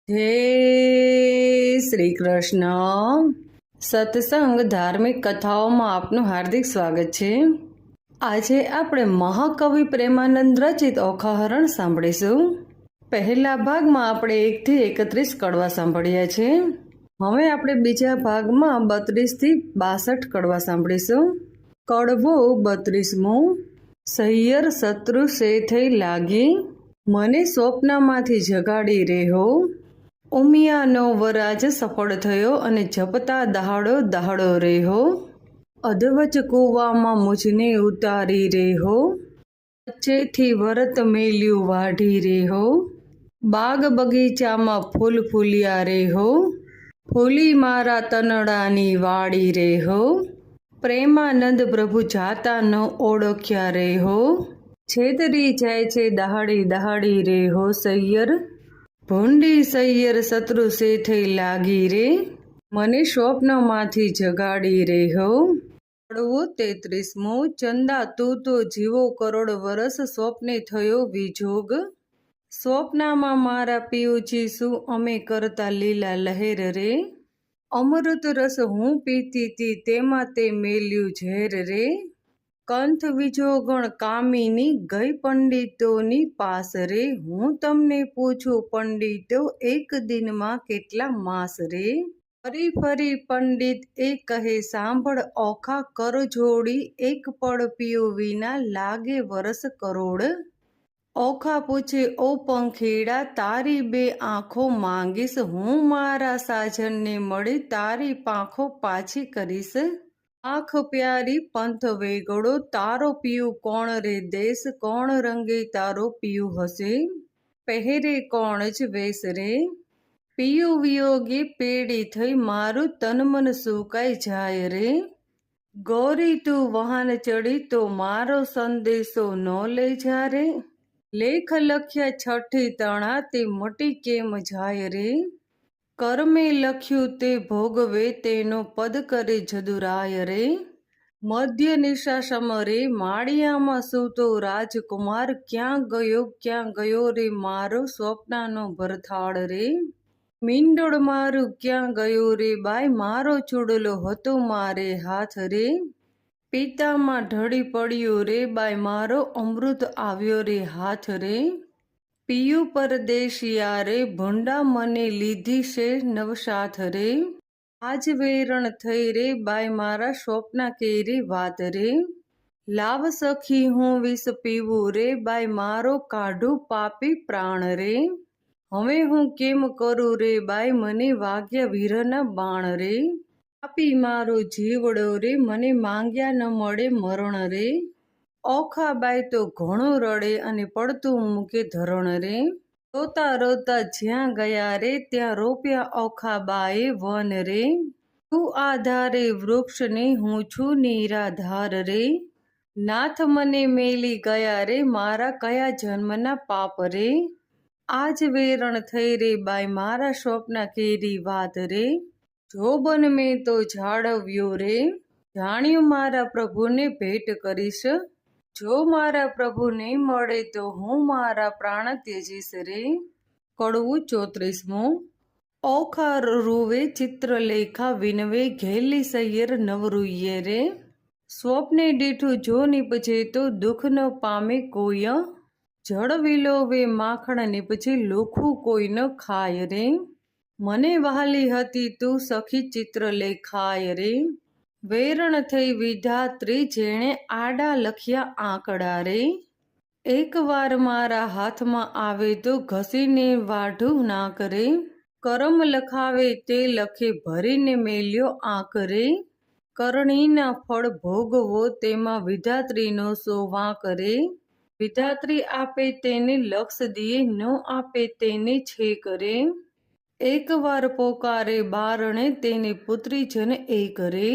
જય શ્રી કૃષ્ણ. સત્સંગ ધાર્મિક કથાઓમાં આપનું હાર્દિક સ્વાગત છે. આજે આપણે મહાકવિ પ્રેમાનંદ રચિત ઓખાહરણ સાંભળીશું. પહેલા ભાગમાં આપણે 1 થી 31 કડવા સાંભળ્યા છે. હવે આપણે બીજા ભાગમાં 32 થી 62 કડવા સાંભળીશું. કડવો 32મો. સૈયર શત્રુ સે થઈ લાગી, મને સ્વપ્નમાંથી જગાડી રહ્યો. ઉમિયાનો વરાજ સફળ થયો અને જપતા દહાડો રહ્યો. અધવચ કૂવામાં મુજને ઉતારી રહ્યો, વચ્ચેથી વરત મેલ્યું વાઢી રહ્યો. બાગ બગીચામાં ફૂલ ફૂલ્યા રહ્યો, ફૂલી મારા તનડાની વાડી રહ્યો. પ્રેમાનંદ પ્રભુ જાતા ન ઓળખ્યા રહ્યો, છેતરી જાય છે દહાડી રહ્યો સૈયર. ભૂંડી સૈયર શત્રુ સે થઈ લાગી રે, મને સ્વપ્નમાંથી જગાડી રહ્યો. કડવો 33મો. ચંદા તું તો જીવો કરોડ વરસ, સ્વપ્ને થયો વિજોગ. સ્વપ્નમાં મારા પિયુજી શું અમે કરતા લીલા લહેર રે. અમૃત રસ હું પીતી તી, તેમાં તે મેલ્યું ઝેર રે. કંથ વિજોગણ કામિની ગઈ પંડિતોની પાસ રે. હું તમને પૂછું પંડિતો, એક દિનમાં કેટલા માસ રે. ફરી ફરી પંડિત એ કહે સાંભળ ઓખા, કર જોડી એક પળ પીયો વિના લાગે વરસ કરોડ. ઓખા પૂછે ઓ પંખીડા, તારી 2 આંખો માંગીશ, હું મારા સાજનને મળી તારી પાંખો પાછી કરીશ. આંખ પ્યારી પંથ વેગળો, તારો પિયું કોણ રે દેશ. કોણ રંગે તારો પિયું હશે, પહેરે કોણ જ વેશ રે. પિયું વિયોગે પેડી થઈ, મારું તન મન સુકાઈ જાય રે. ગોરી તું વાહન ચડી તો મારો સંદેશો ન લઈ જા રે. લેખ લખ્યા છઠ્ઠી તણા, તે મટી કેમ જાય રે. કર્મે લખ્યું તે ભોગવે, તેનો પદ કરે જદુરાય રે. મધ્ય નિશા સમરે માળિયામાં સૂતો રાજકુમાર, ક્યાં ગયો રે મારો સ્વપ્નનો ભરથાળ રે. મીંડોળ મારું ક્યાં ગયો રે બાઈ, મારો ચૂડલો હતો મારે હાથ રે. પિતામાં ઢળી પડ્યો રે બાઈ, મારો અમૃત આવ્યો રે હાથ રે. પિયું પરદેશિયા રે, ભૂંડા મને લીધી છે નવસાથ રે. આજ વેરણ થઈ રે બાઈ, મારા સ્વપ્ન કેરી વાત રે. લાવ સખી હું વિષ પીવું રે બાઈ, મારો કાઢું પાપી પ્રાણ રે. હવે હું કેમ કરું રે બાઈ, મને વાગ્યા વીરના બાણ રે. પાપી મારો જીવડો રે, મને માંગ્યા ન મળે મરણ રે. ઓખાબાઈ તો ઘણું રડે અને પડતું મૂકે ધરણ રે. રોતા રોતા જ્યાં ગયા રે, ત્યાં રોપ્યા ઓખાબાએ વન રે. તું આધારે વૃક્ષને, હું છું નિરાધાર રે. નાથ મને મેલી ગયા રે, મારા કયા જન્મના પાપ રે. આજ વેરણ થઈ રે બાઈ, મારા સ્વપ્ન કેરી વાત રે. જોબન મેં તો જાળવ્યો રે, જાણ્યું મારા પ્રભુને ભેટ કરીશ. જો મારા પ્રભુ નહીં મળે તો હું મારા પ્રાણ ત્યજીશ રે. કડવું 34મો. ઓખા રૂવે ચિત્રલેખા, વિનવે ઘેલી સૈયર નવરુઈએ રે. સ્વપ્ને દીઠું જો નીપજે તો દુઃખ ન પામે કોઈ, જળ વિલોવે માખણ નીપજે લોખું કોઈ ન ખાય રે. મને વહાલી હતી તું સખી ચિત્રલેખાય રે. વેરણ થઈ વિધાત્રી, જેણે આડા લખ્યા આંકડા રે. એકવાર મારા હાથમાં આવે તો ઘસીને વાઢું ના કરે. કરમ લખાવે તે લખે ભરીને મેલ્યો આંક રે. કરણીના ફળ ભોગવો તેમાં વિધાત્રીનો સો વાંક રે. વિધાત્રી આપે તેને લક્ષ દિયે, ન આપે તેને છેક રે. એકવાર પોકારે બારણે, તેને પુત્રી જન એક રે.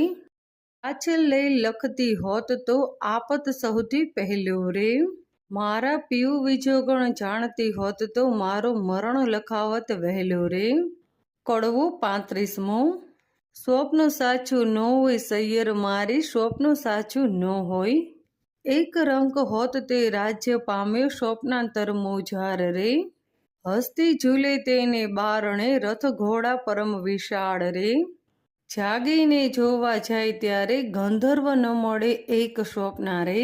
પાછળ લઈ લખતી હોત તો આપત સૌથી પહેલું રે. મારા પિયું વિજોગણ જાણતી હોત તો મારો મરણ લખાવત વહેલું રે. કડવો 35મો. સ્વપ્ન સાચું ન હોય સૈયર મારી, સ્વપ્ન સાચું ન હોય. એક રંક હોત તે રાજ્ય પામ્યો, સ્વપ્નાંતર મોજાર રે. હસ્તી ઝૂલે તેને બારણે, રથ ઘોડા પરમ વિશાળ રે. જાગીને જોવા જાય ત્યારે ગંધર્વ ન મળે એક સ્વપ્ના રે.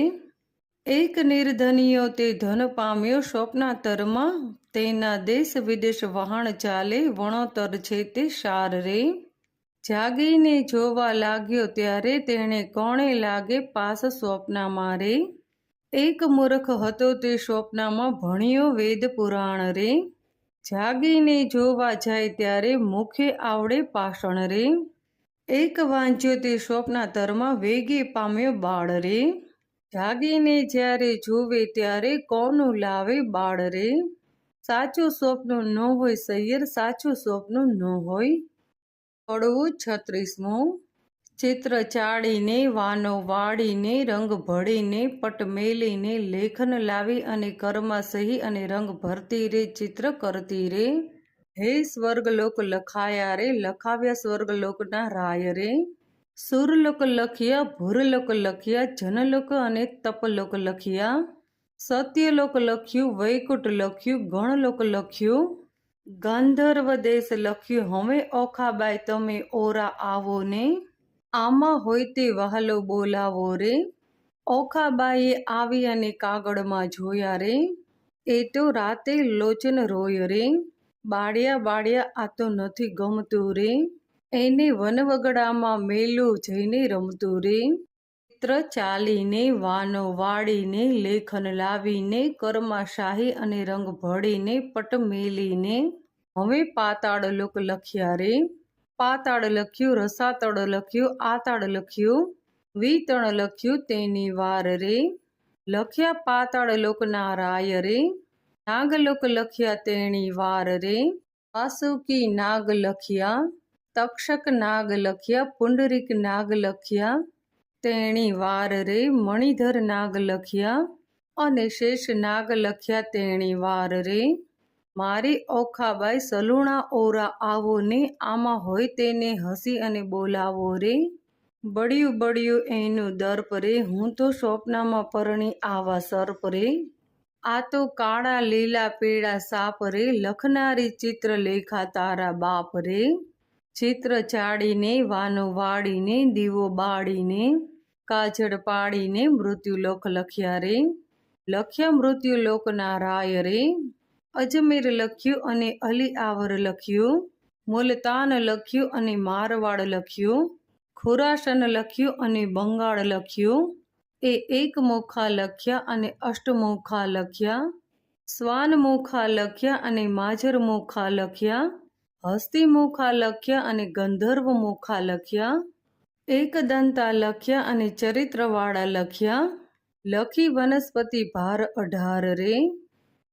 એક નિર્ધનિયો તે ધન પામ્યો સ્વપ્નાતરમાં, તેના દેશ વિદેશ વહાણ ચાલે, વણોતર છે તે સાર રે. જાગીને જોવા લાગ્યો ત્યારે તેણે કોણે લાગે પાસ સ્વપ્નામાં રે. એક મૂર્ખ હતો તે સ્વપ્નામાં ભણ્યો વેદ પુરાણ રે. જાગીને જોવા જાય ત્યારે મુખે આવડે પાષણ રે. એક વાંચ્યો તે સ્વપ્નાતરમાં વેગે પામ્યો બાળ રે. જાગીને જ્યારે જોવે ત્યારે કોનું લાવે બાળ રે. સાચું સ્વપ્ન ન હોય સૈયર, સાચું સ્વપ્ન ન હોય. કડવું 36મું. ચિત્ર ચાડીને, વાનો વાળીને, રંગ ભળીને, પટ મેલીને, લેખન લાવી અને કરમાં સહી અને રંગ ભરતી રે, ચિત્ર કરતી રે. હે સ્વર્ગલોક લખાયા રે, લખાવ્યા સ્વર્ગલોકના રાય રે. સુરલોક લખ્યા, ભૂરલોક લખ્યા, જનલોક અને તપલોક લખ્યા. સત્યલોક લખ્યું, વૈકુંઠ લખ્યું, ગણલોક લખ્યું, ગાંધર્વ દેશ લખ્યું. હવે ઓખાબાઈ તમે ઓરા આવો ને, આમાં હોય તે વહાલો બોલાવો રે. ઓખાબાઈએ આવી અને કાગળમાં જોયા રે, એ તો રાતે લોચન રોય રે. બાળ્યા બાળ્યા આ તો નથી ગમતું રે, એને વનવગડામાં મેલું જઈને રમતું રે. ચિત્ર ચાલીને, વાનો વાળીને, લેખન લાવીને, કરમાં શાહી અને રંગ ભળીને, પટ મેલીને. હવે પાતાળ લોક લખ્યા રે. પાતાળ લખ્યું, રસાતળ લખ્યું, આતાળ લખ્યું, વીતણ લખ્યું, તેની વાર રે. લખ્યા પાતાળ લોકના રાય રે. નાગલોક લખ્યા તેણી વાર રે. વાસુકી નાગ લખ્યા, તક્ષક નાગ લખ્યા, પુંડરીક નાગ લખ્યા, તેણી વાર રે. મણિધર નાગ લખ્યા અને શેષ નાગ લખ્યા, તેણી વાર રે. મારી ઓખાબાઈ સલુણા ઓરા આવો ને, આમાં હોય તેને હસી અને બોલાવો રે. બળ્યું બળ્યું એનું દર્પ રે, હું તો સ્વપ્નમાં પરણી આવા સર્પ રે. આ તો કાળા લીલા પીળા સાપ રે, લખનારી ચિત્ર લેખા તારા બાપ રે. ચિત્ર ચાડીને, વાનો વાળીને, દીવો બાળીને, કાજળ પાડીને, મૃત્યુલોક લખ્યા રે. લખ્યા મૃત્યુલોકના રાય રે. અજમેર લખ્યું અને અલી આવર લખ્યું, મુલતાન લખ્યું અને મારવાડ લખ્યું, ખુરાસન લખ્યું અને બંગાળ લખ્યું. એ એકમુખા લખ્યા અને અષ્ટમુખા લખ્યા, સ્વાનમુખા લખ્યા અને માજરમુખા લખ્યા, હસ્તિમુખા લખ્યા અને ગંધર્વ મુખા લખ્યા, એકદંતા લખ્યા અને ચરિત્રવાળા લખ્યા. લખી વનસ્પતિ ભાર 18 રે.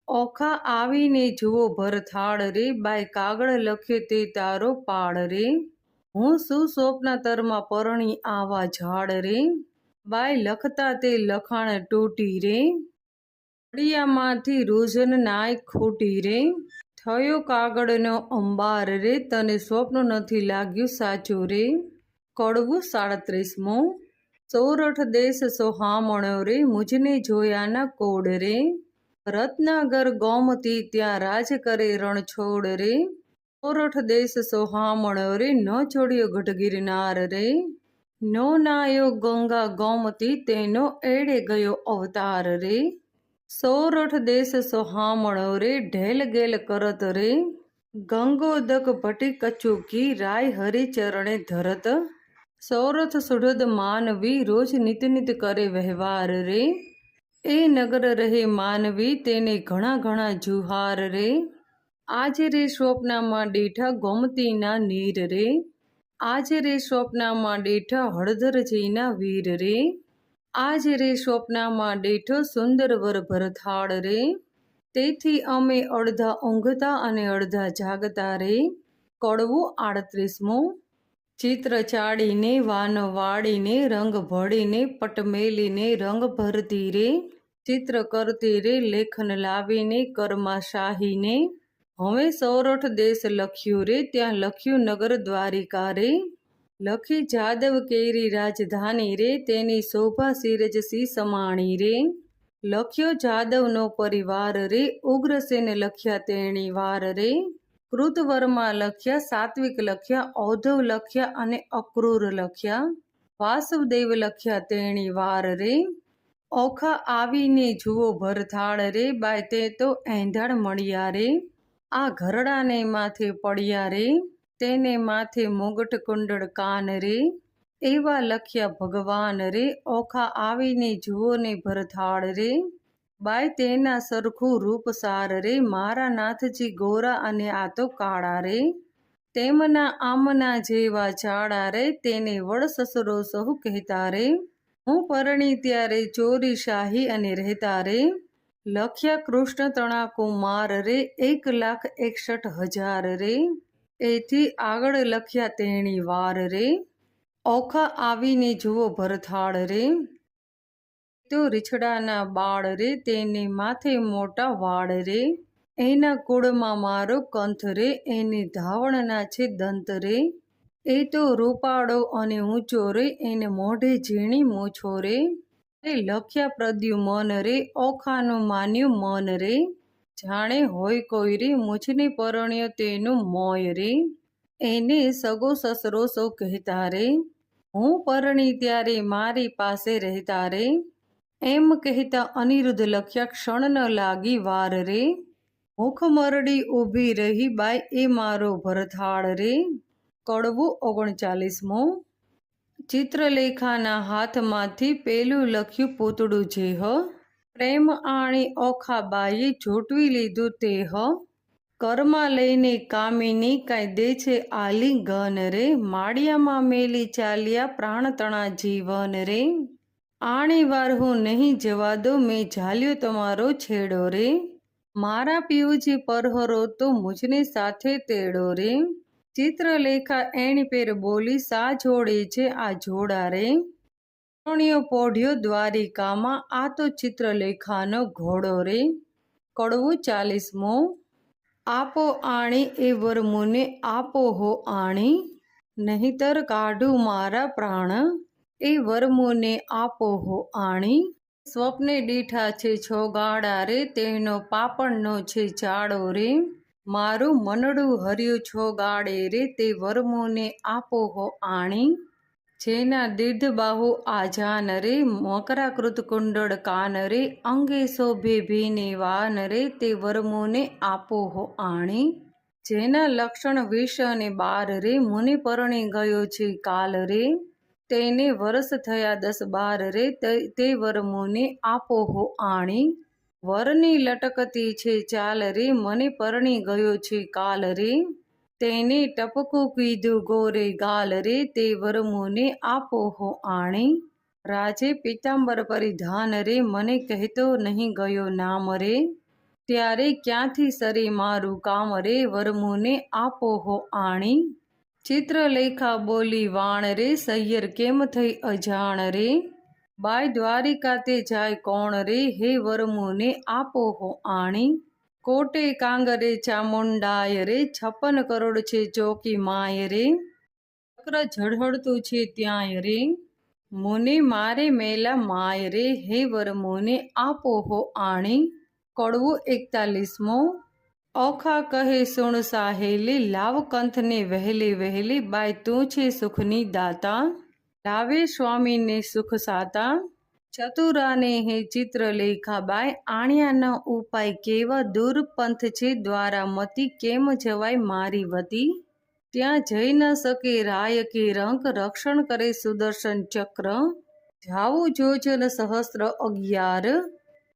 ઓખા આવીને જુઓ ભરથાળ રે, બાય કાગળ લખ્યો તે તારો પાળ રે. હું શું સ્વપ્નાતરમાં પરણી આવા ઝાડ રે, બાય લખતા તે લખાણ તૂટી રે. ઘડિયામાંથી રૂઝન નાય ખૂટી રે. થયો કાગળનો અંબાર રે, તને સ્વપ્ન નથી લાગ્યું સાચું રે. કડવું 37મું. સોરઠ દેશ સોહામણો રે, મુજને જોયાના કોડ રે. રત્નાગર ગોમતી ત્યાં રાજ કરે રણછોડ રે. સોરઠ દેશ સોહામણો રે, ન છોડ્યો ગઢ ગિરનાર રે. નો નાયો ગંગા ગોમતી, તેનો એડે ગયો અવતાર રે. સોરઠ દેશ સોહામણો રે, ઢેલ ગેલ કરત રે. ગંગોદક ભટી કચુકી, રાય હરિ ચરણે ધરત. સોરઠ સુઢદ માનવી, રોજ નિત નિત કરે વ્યવહાર રે. એ નગર રહે માનવી, તેને ઘણા ઘણા જુહાર રે. આજે રે સ્વપ્નમાં ડેઠા ગોમતીના નીર રે. આજે રે સ્વપ્નમાં ડેઠા હળધરજીના વીર રે. આજે રે સ્વપ્નમાં ડેઠો સુંદર વર ભરથાળ રે. તેથી અમે અડધા ઊંઘતા અને અડધા જાગતા રે. કડવું 38મું. ચિત્ર ચાડીને, વાનો વાળીને, રંગ ભળીને, પટ મેલીને, રંગ ભરતી રે. ચિત્ર કરતી રે, લેખન લાવીને, કરમાં શાહીને. હવે સૌરઠ દેશ લખ્યું રે, ત્યાં લખ્યું નગર દ્વારિકા રે. લખી જાદવ કેરી રાજધાની રે, તેની શોભા સિરજ સી સમાણી રે. લખ્યો જાદવનો પરિવાર રે, ઉગ્રસેન લખ્યા તેણી વાર રે, કૃતવર્મા લખ્યા, સાત્વિક લખ્યા, ઔધવ લખ્યા અને અક્રૂર લખ્યા, વાસુદેવ લખ્યા તેણી વાર રે, ઓખા આવીને જુઓ ભરથાળ રે, બાય તે તો એંધાણ મળ્યા રે, આ ઘરડાને માથે પડ્યા રે, તેને માથે મુગટ કુંડળ કાન રે, એવા લખ્યા ભગવાન રે, ઓખા આવીને જુઓ ને ભરથાળ રે, બાય તેના સરખું રૂપ સાર રે, મારા નાથજી ગોરા અને આ તો કાળા રે, તેમના આમના જેવા ચાળા રે, તેને વડ સસરો સહુ કહેતા રે, હું પરણી ત્યારે ચોરી શાહી અને રહેતા રે, લખ્યા કૃષ્ણ તણા કુમાર રે, 1,61,000 રે, એથી આગળ લખ્યા તેણી વાર રે, ઓખા આવીને જુઓ ભરથાળ રે, તો રીછડાના બાળ રે, તેને માથે મોટા વાળ રે, એના કુળમાં મારો કંથ રે, એની ધાવણના છે દંત રે, એ તો રૂપાળો અને ઊંચો રે, એને મોઢે ઝીણી મૂછો રે, એ લખ્યા પ્રદ્યુમન રે, ઓખાનું માન્યું મન રે, જાણે હોય કોઈ રે, મૂછને પરણ્યો તેનું મોય રે, એને સગો સસરો સૌ કહેતા રે, હું પરણી ત્યારે મારી પાસે રહેતા રે, એમ કહેતા અનિરુદ્ધ લખ્યા ક્ષણ ન લાગી વાર રે, મુખ મરડી ઊભી રહી બાય એ મારો ભરથાળ રે, કડવું 39મો. ચિત્રલેખાના હાથમાંથી પેલું લખ્યું પૂતળું જેહ, પ્રેમ આણી ઓખાબાઈએ ઝૂંટવી લીધું તેહ, કરમાં લઈને કામિની કાંઈ દે છે આલિંગન રે, માળિયામાં મેલી ચાલ્યા પ્રાણ તણા જીવન રે, આણી વાર હું નહીં જવા દો, મેં ઝાલ્યો તમારો છેડો રે, મારા પિયુજી પરહરો તો મુझને સાથે તેડો રે, ચિત્રલેખા એણી પેર બોલી સા જોડે છે આ જોડા રે, પરણ્યો પોઢ્યો દ્વારિકામાં આ તો ચિત્રલેખાનો ઘોડો રે, કડવું 40મો. આપો આણી એ વરમુને આપો હો આણી, નહીતર કાઢું મારા પ્રાણ, એ વરમુને આપો હો આણી, સ્વપ્ને દીઠા છે છોગાડા રે, તેનો પાપણનો છે ચાળો રે, મારું મનડું હર્યું છોગાડે રે, તે વરમુને આપો હો આણી, જેના દીર્ઘ બાહુ આજાન રે, મકરાકૃત કુંડળ કાન રે, અંગે શોભે ભીને વાન રે, તે વરમુને આપો હો આણી, જેના લક્ષણ 20 અને 12 રે, મુનિ પરણી ગયો છે કાલ રે, તેને વરસ થયા 10-12 રે, તે વરમુને આપો હો આણી, વરની લટકતી છે ચાલ રે, મને પરણી ગયો છે કાલ રે, તેને ટપકું કીધું ગોરે ગાલ રે, તે વરમુને આપો હો આણી, રાજે પિતાંબર પરિધાન રે, મને કહેતો નહીં ગયો નામ રે, ત્યારે ક્યાંથી સરે મારું કામ રે, વરમુને આપો હો આણી, ચિત્રલેખા બોલી વાણ રે, સૈયર કેમ થઈ અજાણ રે, બાય દ્વારિકા તે જાય કોણ રે, હે વરમુને આપો હો આણી, કોટે કાંગરે ચામુંડાય રે, 56 કરોડ છે ચોકી માય રે, ચક્ર ઝળહળતું છે ત્યાંય રે, મુને મારે મેલા માય રે, હે વરમુને આપો હો આણી, કડવું 41મો. ઓખા કહે સુણ સાહેલી, લાવ કંથને વહેલી વહેલી, બાય તું છે સુખની દાતા, લાવે સ્વામીને સુખ સાતા, ચતુરાને હે ચિત્રલેખા બાય, આણ્યાનો ઉપાય કેવા દૂર પંથ છે દ્વારામતી, કેમ જવાય મારી વતી, ત્યાં જઈ ન શકે રાય કે રંક, રક્ષણ કરે સુદર્શન ચક્ર, જાવું જોજન સહસ્ત્ર 11,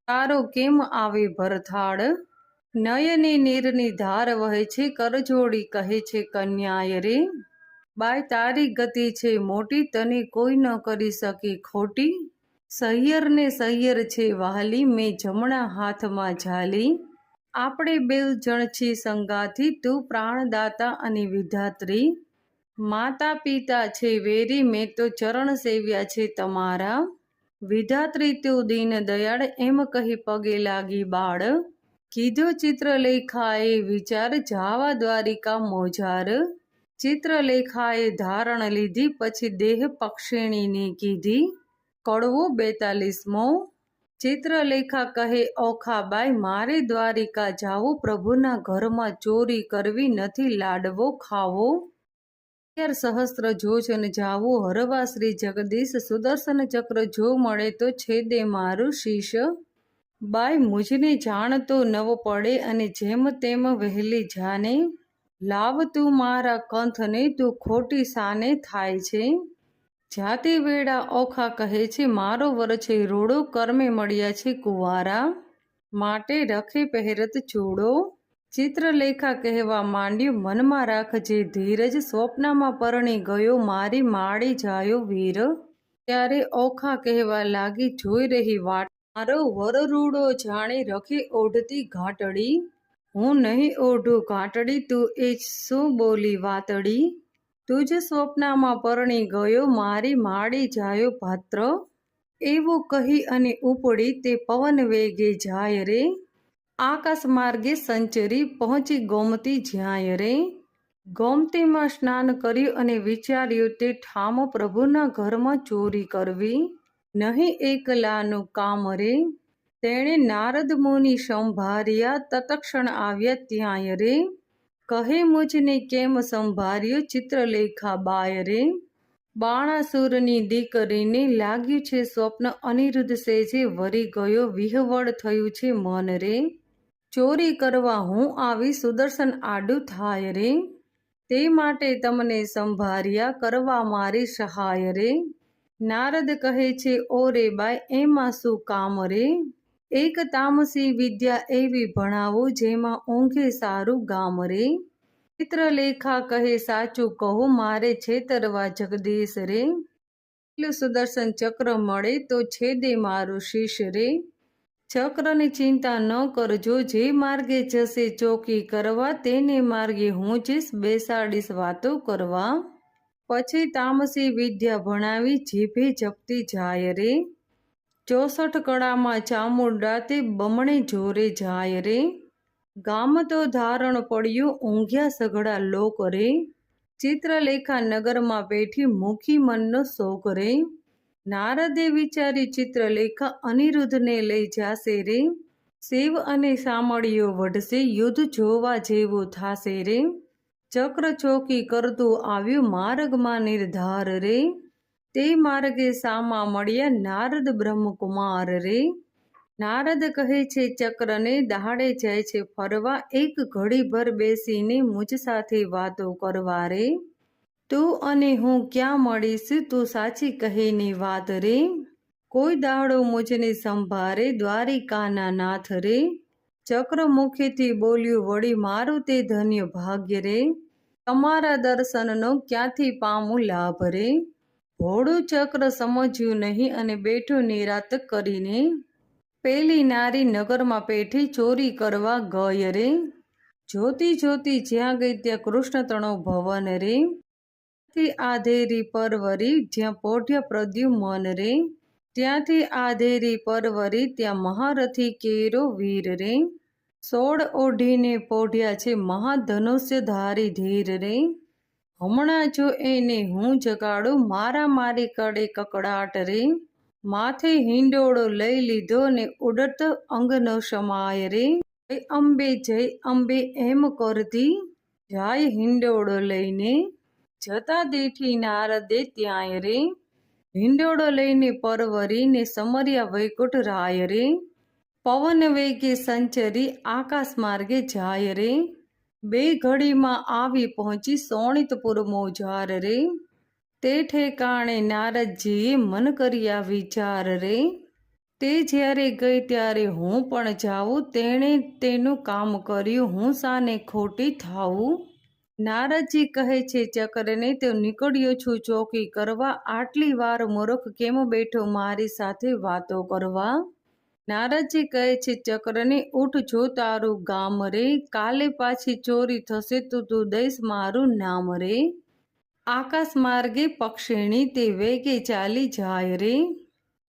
તારો કેમ આવે ભરથાળ, નયને નીરની ધાર વહે છે, કરજોડી કહે છે કન્યાય રે, બાય તારી ગતિ છે મોટી, તને કોઈ ન કરી શકે ખોટી, સૈયરને સૈયર છે વહાલી, મેં જમણા હાથમાં ઝાલી, આપણે બેવ જણ છી સંગાથી, તું પ્રાણદાતા અને વિધાત્રી, માતા પિતા છે વેરી, મેં તો ચરણ સેવ્યા છે તમારા, વિધાત્રી તું દીન દયાળ, એમ કહી પગે લાગી બાળ, કીધો ચિત્રલેખાએ વિચાર, જાવા દ્વારિકા મોજાર, ચિત્રલેખાએ ધારણ લીધી, પછી દેહ પક્ષિણીની કીધી, કડવું 42મો. ચિત્રલેખા કહે, ઓખાબાઈ, મારે દ્વારિકા જાવું, પ્રભુના ઘરમાં ચોરી કરવી નથી, લાડવો ખાવો. 11 સહસ્ત્ર જોજન જાવું, હરવા શ્રી જગદીશ, સુદર્શન ચક્ર જો મળે તો છેદે મારું શીશ. બાઈ મુજને જાણતો નવ પડે, અને જેમ તેમ વહેલી જાને, લાવ તું મારા કંથને, તું ખોટી સાને થાય છે. જાતિ વેળા ઓખા કહે છે, મારો વર છે રૂડો, કર્મે મળ્યા છે કુંવારા, માટે રખે પહેરત ચૂડો. ચિત્રલેખા કહેવા માંડ્યું, મનમાં રાખજે ધીરજ, સ્વપ્નમાં પરણી ગયો, મારી માળી જાયો વીર. ત્યારે ઓખા કહેવા લાગી, જોઈ રહી વાટ, મારો વર રૂડો જાણે રખે ઓઢતી ઘાટડી, હું નહીં ઓઢું ઘાટડી, તું એ શું બોલી વાતડી. તુજ સ્વપ્નમાં પરણી ગયો, મારી માળી જાયો પાત્ર. એવું કહી અને ઉપડી તે પવન વેગે જાય રે, આકાશ માર્ગે સંચરી પહોંચી ગોમતી જ્યાંય રે. ગોમતીમાં સ્નાન કર્યું અને વિચાર્યું તે ઠામ, પ્રભુના ઘરમાં ચોરી કરવી નહીં એકલાનું કામ રે. તેણે નારદ મુનિ સંભાર્યા, તત્ક્ષણ આવ્યા ત્યાંય રે, કહે મુજને કેમ સંભાર્યો, ચિત્રલેખા બાય રે. બાણાસુરની દીકરીને લાગ્યું છે સ્વપ્ન, અનિરુદ્ધ સેજે વરી ગયો, વિહવળ થયું છે મન રે. ચોરી કરવા હું આવી, સુદર્શન આડું થાય રે, તે માટે તમને સંભાર્યા, કરવા મારી સહાય રે. નારદ કહે છે, ઓ રે બાઈ, એમાં શું કામ રે, એક તામસી વિદ્યા એવી ભણાવો, જેમાં ઊંઘે સારું ગામ રે. ચિત્રલેખા કહે, સાચું કહું, મારે છેતરવા જગદીશ રે, સુદર્શન ચક્ર મળે તો છેદે મારું શીશ રે. ચક્રની ચિંતા ન કરજો, જે માર્ગે જશે ચોકી કરવા, તેને માર્ગે હું જઈશ બેસાડીશ વાતો કરવા. પછી તામસી વિદ્યા ભણાવી, જીભે જપતી જાય રે, 64 કળામાં ચામુંડા તે બમણે જોરે જાય રે. ગામ તો ધારણ પડ્યું, ઊંઘ્યા સઘળા લોક રે, ચિત્રલેખા નગરમાં બેઠી, મુખી મનનો શોક રે. નારદે વિચાર્યું, ચિત્રલેખા અનિરુદ્ધને લઈ જાશે રે, શિવ અને સામળીઓ વઢશે, યુદ્ધ જોવા જેવું થાશે રે. ચક્ર ચોકી કરતું આવ્યું, માર્ગમાં નિર્ધાર રે, તે માર્ગે સામા મળ્યા નારદ બ્રહ્મકુમાર રે. નારદ કહે છે, ચક્રને દહાડે જાય છે ફરવા, એક ઘડીભર બેસીને મુજ સાથે વાતો કરવા રે. તું અને હું ક્યાં મળીશું, તું સાચી કહેની વાત રે, કોઈ દાડો મુજને સંભારે, દ્વારિકાના નાથ રે. ચક્ર મુખેથી બોલ્યું વળી, મારું તે ધન્ય ભાગ્ય રે, તમારા દર્શનનો ક્યાંથી પામું લાભ રે. ભોળું ચક્ર સમજ્યું નહીં અને બેઠું નિરાત કરીને, પેલી નારી નગરમાં પેઠી ચોરી કરવા ગય રે. જોતી જોતી જ્યાં ગઈ ત્યાં કૃષ્ણ તણો ભવન રે, ત્યાંથી આધેરી પરવરી, જ્યાં પોઢ્યા પ્રદ્યુમન રે, ત્યાંથી આધેરી પરવરી, ત્યાં મહારથી કેરો વીર રે. 16 ઓઢીને પોઢ્યા છે મહાધનુષ્ય ધારી ધીર રે, હમણાં જો એને હું જગાડું, મારા મારી કડે કકડાટ રે. માથે હિંડોળો લઈ લીધો ને ઉડત અંગનો સમાય રે, જય અંબે એમ કરતી જાય હિંડોળો લઈને, જતા દેઠી નારદે ત્યાંય રે, હિંડોળો લઈને પરવરીને સમર્યા વૈકુંઠ રાય રે. પવન વેગે સંચરી આકાશ માર્ગે જાય રે, બે ઘડીમાં આવી પહોંચી સોણિતપુર મોજાર રે. તે ઠેકાણે નારદજીએ મન કર્યા વિચાર રે, તે જ્યારે ગઈ ત્યારે હું પણ જાઉં, તેણે તેનું કામ કર્યું, હું સાને ખોટી થાવું. નારદજી કહે છે ચક્રને, તો નીકળ્યો છું ચોકી કરવા, આટલી વાર મૂર્ખ કેમ બેઠો મારી સાથે વાતો કરવા. નારદજી કહે છે ચક્રને, ઉઠ જો તારું ગામ રે, કાલે પાછી ચોરી થશે તો તું દઈશ મારું નામ રે. આકાશ માર્ગે પક્ષીણી તે વેગે ચાલી જાય રે,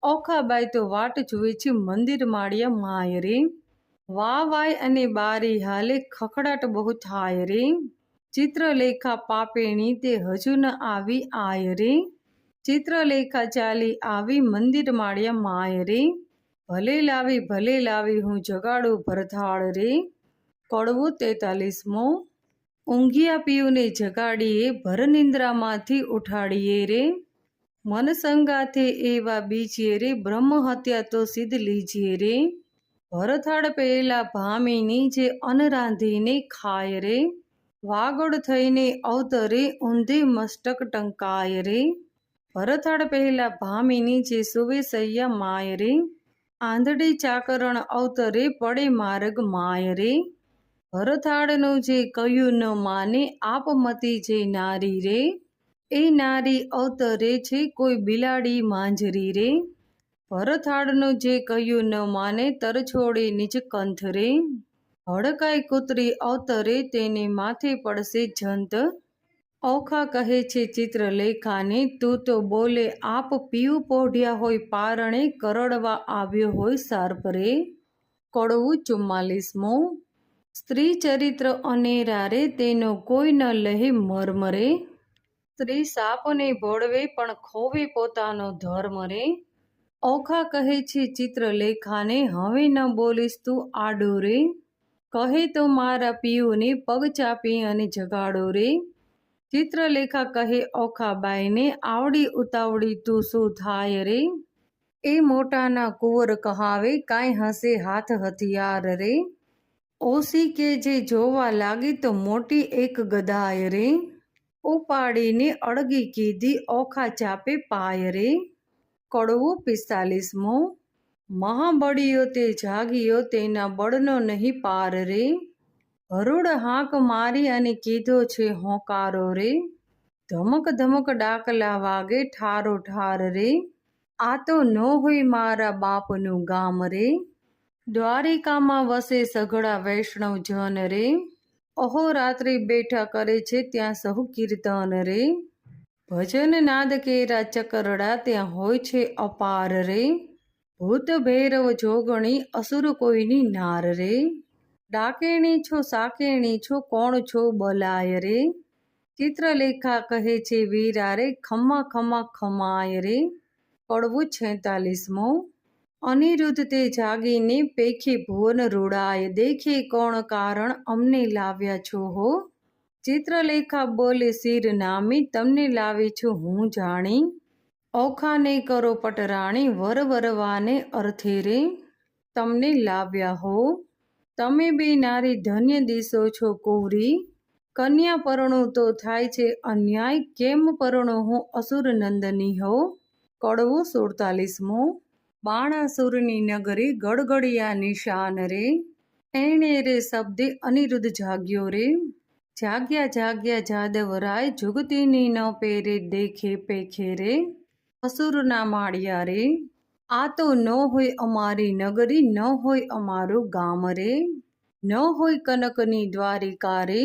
ઓખાબાઈ તો વાટ જુએ છે મંદિર માળિયા માય રે. વાય અને બારી હાલે ખખડાટ બહુ થાય રે, ચિત્રલેખા પાપેણી તે હજુ ન આવી આય રે. ચિત્રલેખા ચાલી આવી મંદિર માળિયા માય રે, ભલે લાવી હું જગાડું ભરથાળ રે. કડવું 43મો. ઊંઘિયા પીયુને જગાડીએ ભરનિંદ્રામાંથી ઉઠાડીએ રે. મન સંગાથે એવા બીજીએ રે બ્રહ્મ હત્યા તો સિદ્ધ લીજીએ રે. ભરથાળ પહેલા ભામીની જે અન્ન રાંધીને ખાય રે. વાગડ થઈને અવતરે ઊંધે મસ્તક ટંકાય રે. ભરથાળ પહેલા ભામીની જે સુવે સૈયા માય રે. આંધળી ચાકરણ અવતરે પડે માર્ગ માય રે. ભરથાળનું જે કહ્યું ન માને આપમતી જે નારી રે. એ નારી અવતરે છે કોઈ બિલાડી માંજરી રે. ભરથાળનું જે કહ્યું ન માને તરછોડે નિજ કંથ રે. હડકાઈ કૂતરી અવતરે તેને માથે પડશે જંત. ઓખા કહે છે ચિત્રલેખાને તું તો બોલે આપ પીવું પોઢ્યા હોય પારણે કરડવા આવ્યો હોય સાર્પ રે. કડવું 44મો. સ્ત્રી ચરિત્ર અનેરા રે તેનો કોઈ ન લહે મર્મ રે. સ્ત્રી સાપને ભોળવે પણ ખોવે પોતાનો ધર્મ રે. ઓખા કહે છે ચિત્રલેખાને હવે ન બોલીશ તું આડો રે. કહે તો મારા પિયુને પગ ચાપી અને જગાડો રે. ચિત્રલેખા કહે ઓખાબાઈને આવડી ઉતાવળી તું શું થાય રે. એ મોટાના કુંવર કહાવે કાંઈ હશે હાથ હથિયાર રે. ઓસી કે જે જોવા લાગી તો મોટી એક ગદાય રે. ઉપાડીને અળગી કીધી ઓખા ચાપે પાય રે. કડવું 45મો. મહાબળિયો તે જાગિયો તેના બળનો નહીં પાર રે. હરુડ હાંક મારી અને કીધો છે હોંકારો રે. ધમક ધમક ડાકલા વાગે ઠારો ઠાર રે. આ તો ન હોય મારા બાપનું ગામ રે. દ્વારિકામાં વસે સઘળા વૈષ્ણવ જન રે. અહોરાત્રિ બેઠા કરે છે ત્યાં સહુ કીર્તન રે. ભજન નાદ કેરા ચકરડા ત્યાં હોય છે અપાર રે. ભૂત ભૈરવ જોગણી અસુર કોઈની નાર રે. ડાકેણી છો સાકેણી છો કોણ છો બલાય રે. ચિત્રલેખા કહે છે વીરા રે ખમ્મા ખમ્મા ખમાય રે. કડવું 46મો. અનિરુદ્ધ તે જાગીને પેખી ભુવન રૂડાય દેખે કોણ કારણ અમને લાવ્યા છો હો. ચિત્રલેખા બોલે શિર નામી તમને લાવી છું હું જાણી. ઓખાને કરો પટરાણી વર વરવાને અર્થે રે. તમને લાવ્યા હો. તમે બે નારી ધન્ય દિશો છો કુંવરી. કન્યા પરણું તો થાય છે અન્યાય કેમ પરણું હું અસુર નંદની હો. કડવું 47મો. બાણાસુરની નગરી ગડગડિયા નિશાન રે. એણે રે શબ્દે અનિરુદ્ધ જાગ્યો રે. જાગ્યા જાદવરાય જુગતીની ન પેરે દેખે પેખે રે. અસુરના માળિયા રે. આ તો ન હોય અમારી નગરી ન હોય અમારું ગામ રે. ન હોય કનકની દ્વારિકા રે.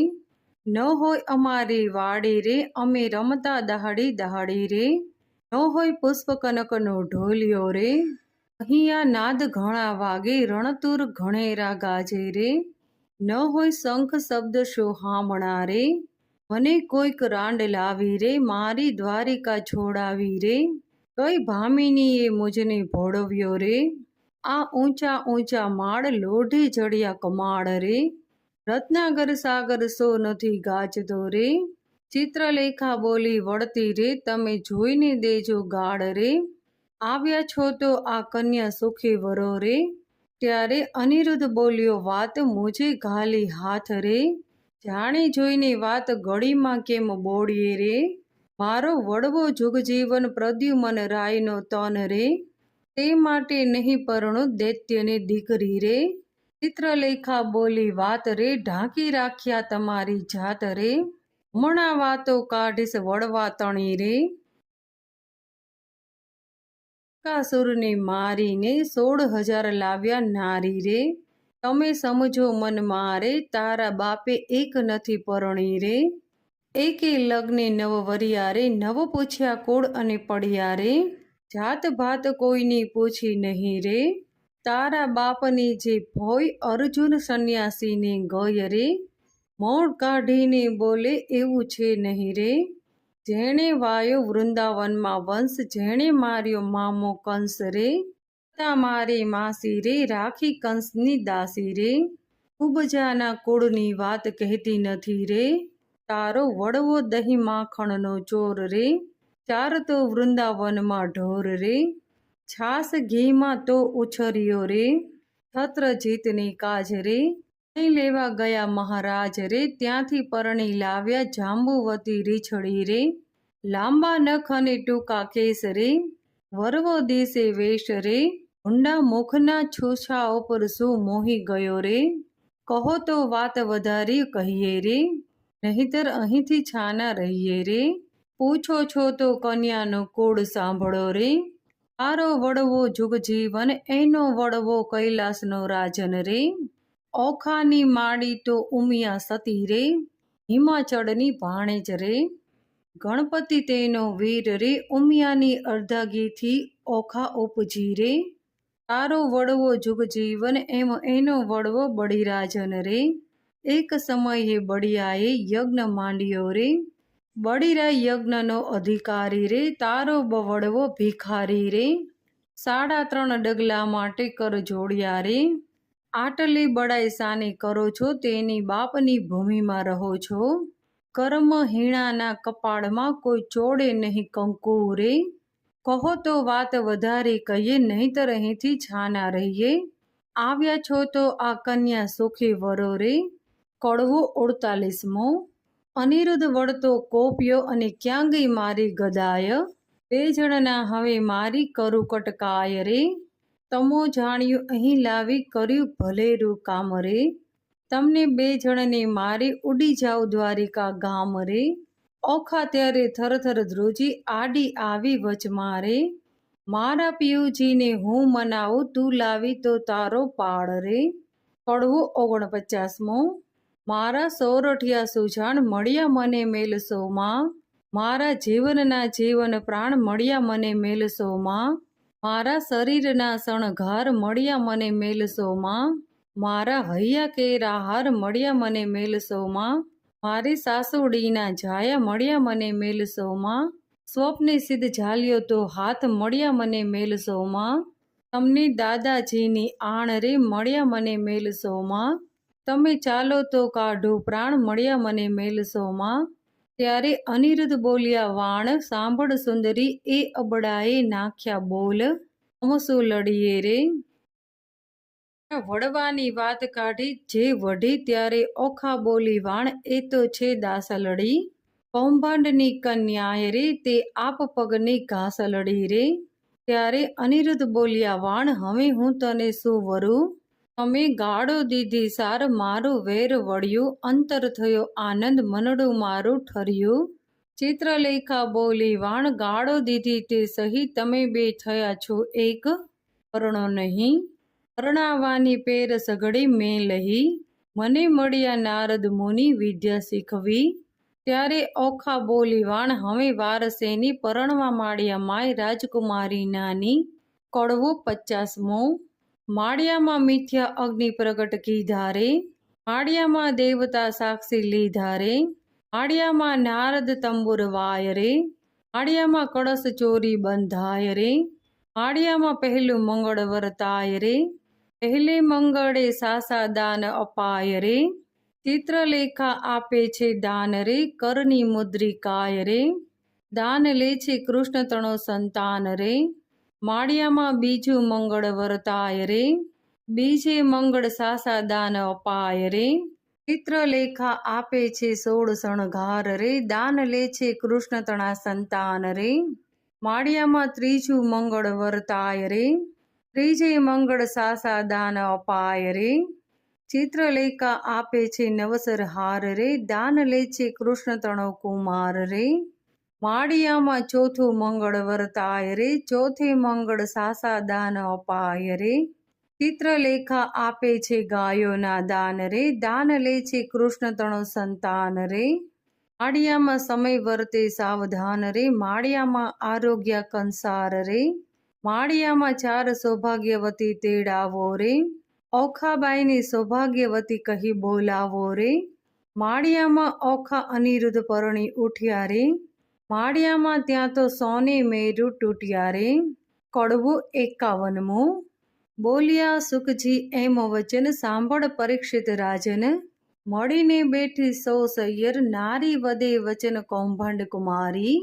ન હોય અમારી વાડી રે અમે રમતા દહાડી રે. ન હોય પુષ્પ કનકનો ઢોલિયો રે. અહીંયા નાદ ઘણા વાગે રણતુર ઘણેરા ગાજે રે. ન હોય શંખ શબ્દ શોહામણા રે. મને કોઈક રાંડ લાવી રે મારી દ્વારિકા છોડાવી રે. કઈ ભામિનીએ મુજને ભોળવ્યો રે. આ ઊંચા ઊંચા માળ લોઢે જડિયા કમાળ રે. રત્નાગર સાગર સો નથી ગાજતો રે. ચિત્રલેખા બોલી વળતી રે તમે જોઈને દેજો ગાળ રે. આવ્યા છો તો આ કન્યા સુખી વરો રે. ત્યારે અનિરુદ્ધ બોલ્યો વાત મુજે ઘાલી હાથ રે. જાણી જોઈને વાત ગળીમાં કેમ બોડીએ રે. મારો વડવો જુગજીવન પ્રદ્યુમન રાયનો તન રે. તે માટે નહીં પરણો દૈત્યને દીકરી રે. ચિત્રલેખા બોલી વાત રે ઢાંકી રાખ્યા તમારી જાત રે. હમણાં વાતો કાઢીશ વડવા તણી રે. કાસુરને મારીને 16,000 લાવ્યા નારી રે. તમે સમજો મન મારે તારા બાપે એક નથી પરણી રે. એકે લગ્ને નવવરિયા રે નવ પૂછ્યા કુળ અને પડ્યા રે. જાત ભાત કોઈની પૂછી નહીં રે. તારા બાપની જે ભોય અર્જુન સંન્યાસીને ગય રે. મોં કાઢીને બોલે એવું છે નહીં રે. જેણે વાયો વૃંદાવનમાં વંશ જેણે માર્યો મામો કંસ રે. તા મારી માસી રે રાખી કંસની દાસી રે, ઉબજાના કુળની વાત કહેતી નથી રે, તારો વડવો દહીં માખણનો ચોર રે, ચારતો વૃંદાવનમાં ઢોર રે, છાસ ઘીમાં તો ઉછર્યો રે, છત્ર જીતની કાજ રે, અહીં લેવા ગયા મહારાજ રે, ત્યાંથી પરણી લાવ્યા જાંબુવતી રીછડી રે, લાંબા નખ અને ટૂંકા કેસ રે, વરવો દિશે વેશ રે, ઊંડા મુખના છૂછા ઉપર શું મોહી ગયો રે, કહો તો વાત વધારી કહીએ રે, નહીતર અહીંથી છાના રહીએ રે, પૂછો છો તો કન્યાનો કુળ સાંભળો રે, તારો વડવો જુગજીવન એનો વડવો કૈલાસનો રાજન રે, ઓખાની માડી તો ઉમિયા સતી રે, હિમાચળની ભાણેજ રે, ગણપતિ તેનો વીર રે, ઉમિયાની અર્ધાંગીથી ઓખા ઉપજી રે, તારો વડવો જુગજીવન એમ એનો વડવો બળીરાજન રે, એક સમયે બળિયાએ યજ્ઞ માંડ્યો રે, બળીરા યજ્ઞનો અધિકારી રે, તારો વડવો ભિખારી રે, 3.5 ડગલા માટે કર જોડ્યા રે, આટલી બડાઈ સાની કરો છો, તેની બાપની ભૂમિમાં રહો છો, કર્મ હીણાના કપાળમાં કોઈ ચોડે નહીં કંકુ રે, કહો તો વાત વધારી કહીએ, નહીંતર અહીંથી છાના રહીએ, આવ્યા છો તો આ કન્યા સુખી વરો રે. કડવો 48મો. અનિરુદ્ધ વળતો કોપ્યો અને ક્યાં ગઈ મારી ગદાય, 2 જણના હવે મારી કરું કટકાય રે, તમો જાણ્યું અહીં લાવી કર્યું ભલેરું કામ રે, તમને 2 જણને મારી ઉડી જાઉં દ્વારિકા ગામ રે, ઓખા ત્યારે થરથર ધ્રુજી આડી આવી વચમાં રે, મારા પિયુજીને હું મનાવું તું લાવી તો તારો પાળ રે. કડવો 49મો. મારા સોરઠિયા સુજાણ મળ્યા મને મેલસોમાં, મારા જીવનના જીવન પ્રાણ મળ્યા મને મેલસોમાં, મારા શરીરના શણગાર મળ્યા મને મેલસોમાં, મારા હૈયા કેરા હાર મળ્યા મને મેલસોમાં, મારી સાસુડીના જાયા મળ્યા મને મેલસોમાં, સ્વપ્ને સિદ્ધ ઝાલ્યો તો હાથ મળ્યા મને મેલસોમાં, તમને દાદાજીની આણ રે મળ્યા મને મેલસોમાં, તમે ચાલો તો કાઢો પ્રાણ મળ્યા મને મેલસોમાં. ત્યારે અનિરુદ્ધ બોલ્યા વાણ સાંભળ સુંદરી, એ અબડાએ નાખ્યા બોલ, અમસું લડીએ રે. વડવાની વાત કાઢી જે વઢી, ત્યારે ઓખા બોલી વાણ એ તો છે દાસલડી, કૌભાંડની કન્યાએ રે તે આપ પગની ઘાસલડી રે. ત્યારે અનિરુદ્ધ બોલ્યા વાણ હવે હું તને શું વરું, તમે ગાળો દીધી સાર મારું વેર વળ્યું, અંતર થયો આનંદ મનડું મારું ઠર્યું. ચિત્રલેખા બોલી વાણ ગાળો દીધી તે સહી, તમે 2 થયા છો એક, પરણો નહીં, પરણાવાની પેર સઘળી મેં લહી, મને મળ્યા નારદ મુનિ વિદ્યા શીખવી. ત્યારે ઓખા બોલી વાણ હવે વારસેની, પરણવા માંડ્યા માય રાજકુમારી નાની. કડવો 50મો. માળિયામાં મિથ્યા અગ્નિ પ્રગટ કીધા રે, માળિયામાં દેવતા સાક્ષી લીધા રે, માળિયામાં નારદ તંબુર વાય રે, માળિયામાં કળશ ચોરી બંધાય રે, માળિયામાં પહેલું મંગળ વર્તાય રે, પહેલે મંગળે સાસા દાન અપાય રે, ચિત્રલેખા આપે છે દાન રે, કરની મુદ્રિકાય રે, દાન લે છે કૃષ્ણ તણો સંતાન રે, માળિયામાં બીજું મંગળ વર્તાય રે, બીજે મંગળ સાસા દાન અપાય રે, ચિત્રલેખા આપે છે 16 શણગાર રે, દાન લે છે કૃષ્ણ તણા સંતાન રે, માળિયામાં ત્રીજું મંગળ વર્તાય રે, ત્રીજે મંગળ સાસા દાન અપાય રે, ચિત્રલેખા આપે છે 9 હાર રે, દાન લે છે કૃષ્ણ તણો કુમાર રે, માળિયામાં ચોથું મંગળ વર્તાય રે, ચોથે મંગળ સાસા દાન અપાય રે, ચિત્રલેખા આપે છે ગાયોના દાન રે, દાન લે છે કૃષ્ણ તણો સંતાન રે, માળિયામાં સમય વર્તે સાવધાન રે, માળિયામાં આરોગ્ય કંસાર રે, માળિયામાં 4 સૌભાગ્યવતી તેડાવો રે, ઓખાબાઈને સૌભાગ્યવતી કહી બોલાવો રે, માળિયામાં ઓખા અનિરુદ્ધ પરણી ઉઠ્યા રે, માળિયામાં ત્યાં તો સોને મેરું તૂટ્યા રે, કડવું 51મું. બોલ્યા સુખજી એમ વચન સાંભળ પરીક્ષિત રાજન. મળીને બેઠી સૌ સૈયર નારી વદે વચન કૌભાંડ કુમારી.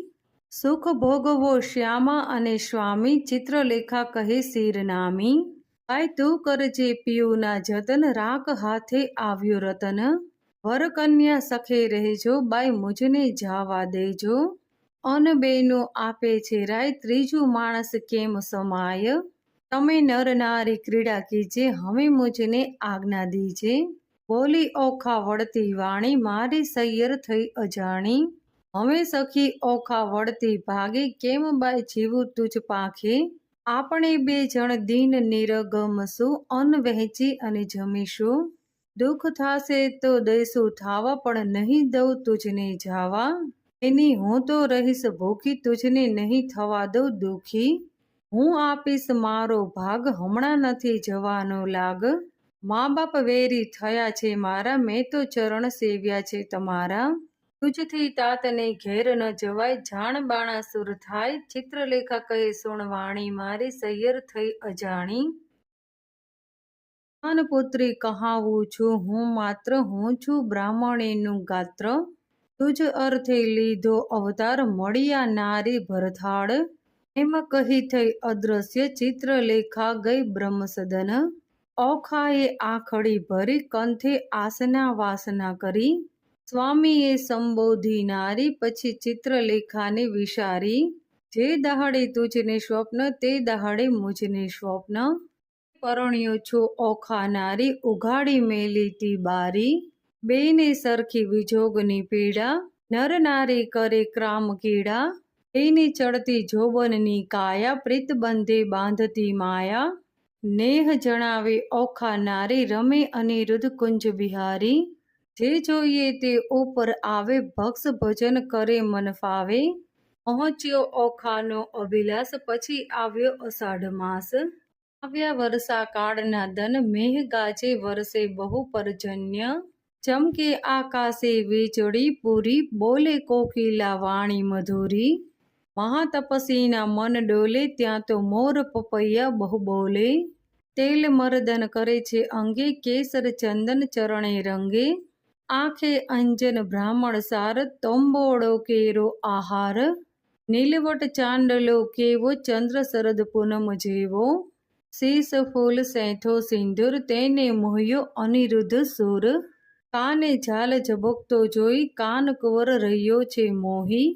સુખ ભોગવો શ્યામા અને સ્વામી ચિત્રલેખા કહે શિરનામી. ભાઈ તું કરજે પિયુના જતન રાખ હાથે આવ્યો રતન. વર કન્યા સખે રહેજો બાઈ મુજને જાવા દેજો. અન બેનું આપે છે રાય ત્રીજું માણસ કેમ સમાય. તમે નર નારી ક્રીડા કીજે હવે મુજને આજ્ઞા દીજે. બોલી ઓખા વળતી વાણી મારી સૈયર થઈ અજાણી. હવે સખી ઓખા વળતી ભાગે કેમ બાઈ જીવું તુજ પાંખે. આપણે બે જણ દીન નિરગમશું અન્ન વહેંચી અને જમીશું. દુઃખ થાશે તો દઈશું થાવા પણ નહીં દઉં તુજને જાવા. એની હું તો રહીશ ભૂખી તુજને નહીં થવા દઉં દુઃખી. હું આપીશ મારો ભાગ હમણાં નથી જવાનો લાગ. મા બાપ વેરી થયા છે મારા મેં તો ચરણ સેવ્યા છે તમારા. તુજથી તાતને ઘેર ન જવાય જાણ બાણાસુર થાય. ચિત્રલેખા કહે સુણ વાણી મારી સૈયર થઈ અજાણી. પુત્રી કહાવું છું હું માત્ર હું છું બ્રાહ્મણીનું ગાત્ર. તુજ અર્થે લીધો અવતાર મળ્યા નારી ભરથાળ. એમ કહી થઈ અદ્રશ્ય ચિત્રલેખા ગઈ બ્રહ્મસદન. ઓખાએ આખડી ભરી કંથે આસના વાસના કરી. સ્વામીએ સંબોધી નારી પછી ચિત્રલેખાને વિચારી. જે દહાડે તુજને સ્વપ્ન તે દહાડે મુજને સ્વપ્ન. પરણ્યો છું ઓખા નારી ઉઘાડી મેલી તી બારી. બેને સરખી વિજોગની પીડા નર નારી કરે ક્રામ કીડા. એની ચડતી જોબનની કાયા પ્રીત બંધે બાંધતી માયા. નેહ જણાવે ઓખા નારી રમે અનિરુદ્ધ કુંજ બિહારી. જે જોઈએ તે ઉપર આવે ભક્ષ ભજન કરે મન ફાવે. પહોંચ્યો ઓખાનો અભિલાષ પછી આવ્યો અષાઢ માસ. આવ્યા વર્ષા કાળના દન મેઘ ગાજે વરસે બહુ પરજન્ય. ચમકે આકાશે વીજળી પૂરી બોલે કોકિલા વાણી મધુરી. મહાતપસીના મન ડોલે ત્યાં તો મોર પપૈયા બહુ બોલે. તેલ મર્દન કરે છે અંગે કેસર ચંદન ચરણે રંગે. આંખે અંજન બ્રાહ્મણ સાર તોંબોળો કેરો આહાર. નીલવટ ચાંદલો કેવો ચંદ્ર શરદ પૂનમ જેવો. શીશ ફૂલ સેંથો સિંદૂર તેને મોહ્યો અનિરુદ્ધ સુર. કાને ઝાલ ઝબકતો જોઈ કાન કુંવર રહ્યો છે મોહી.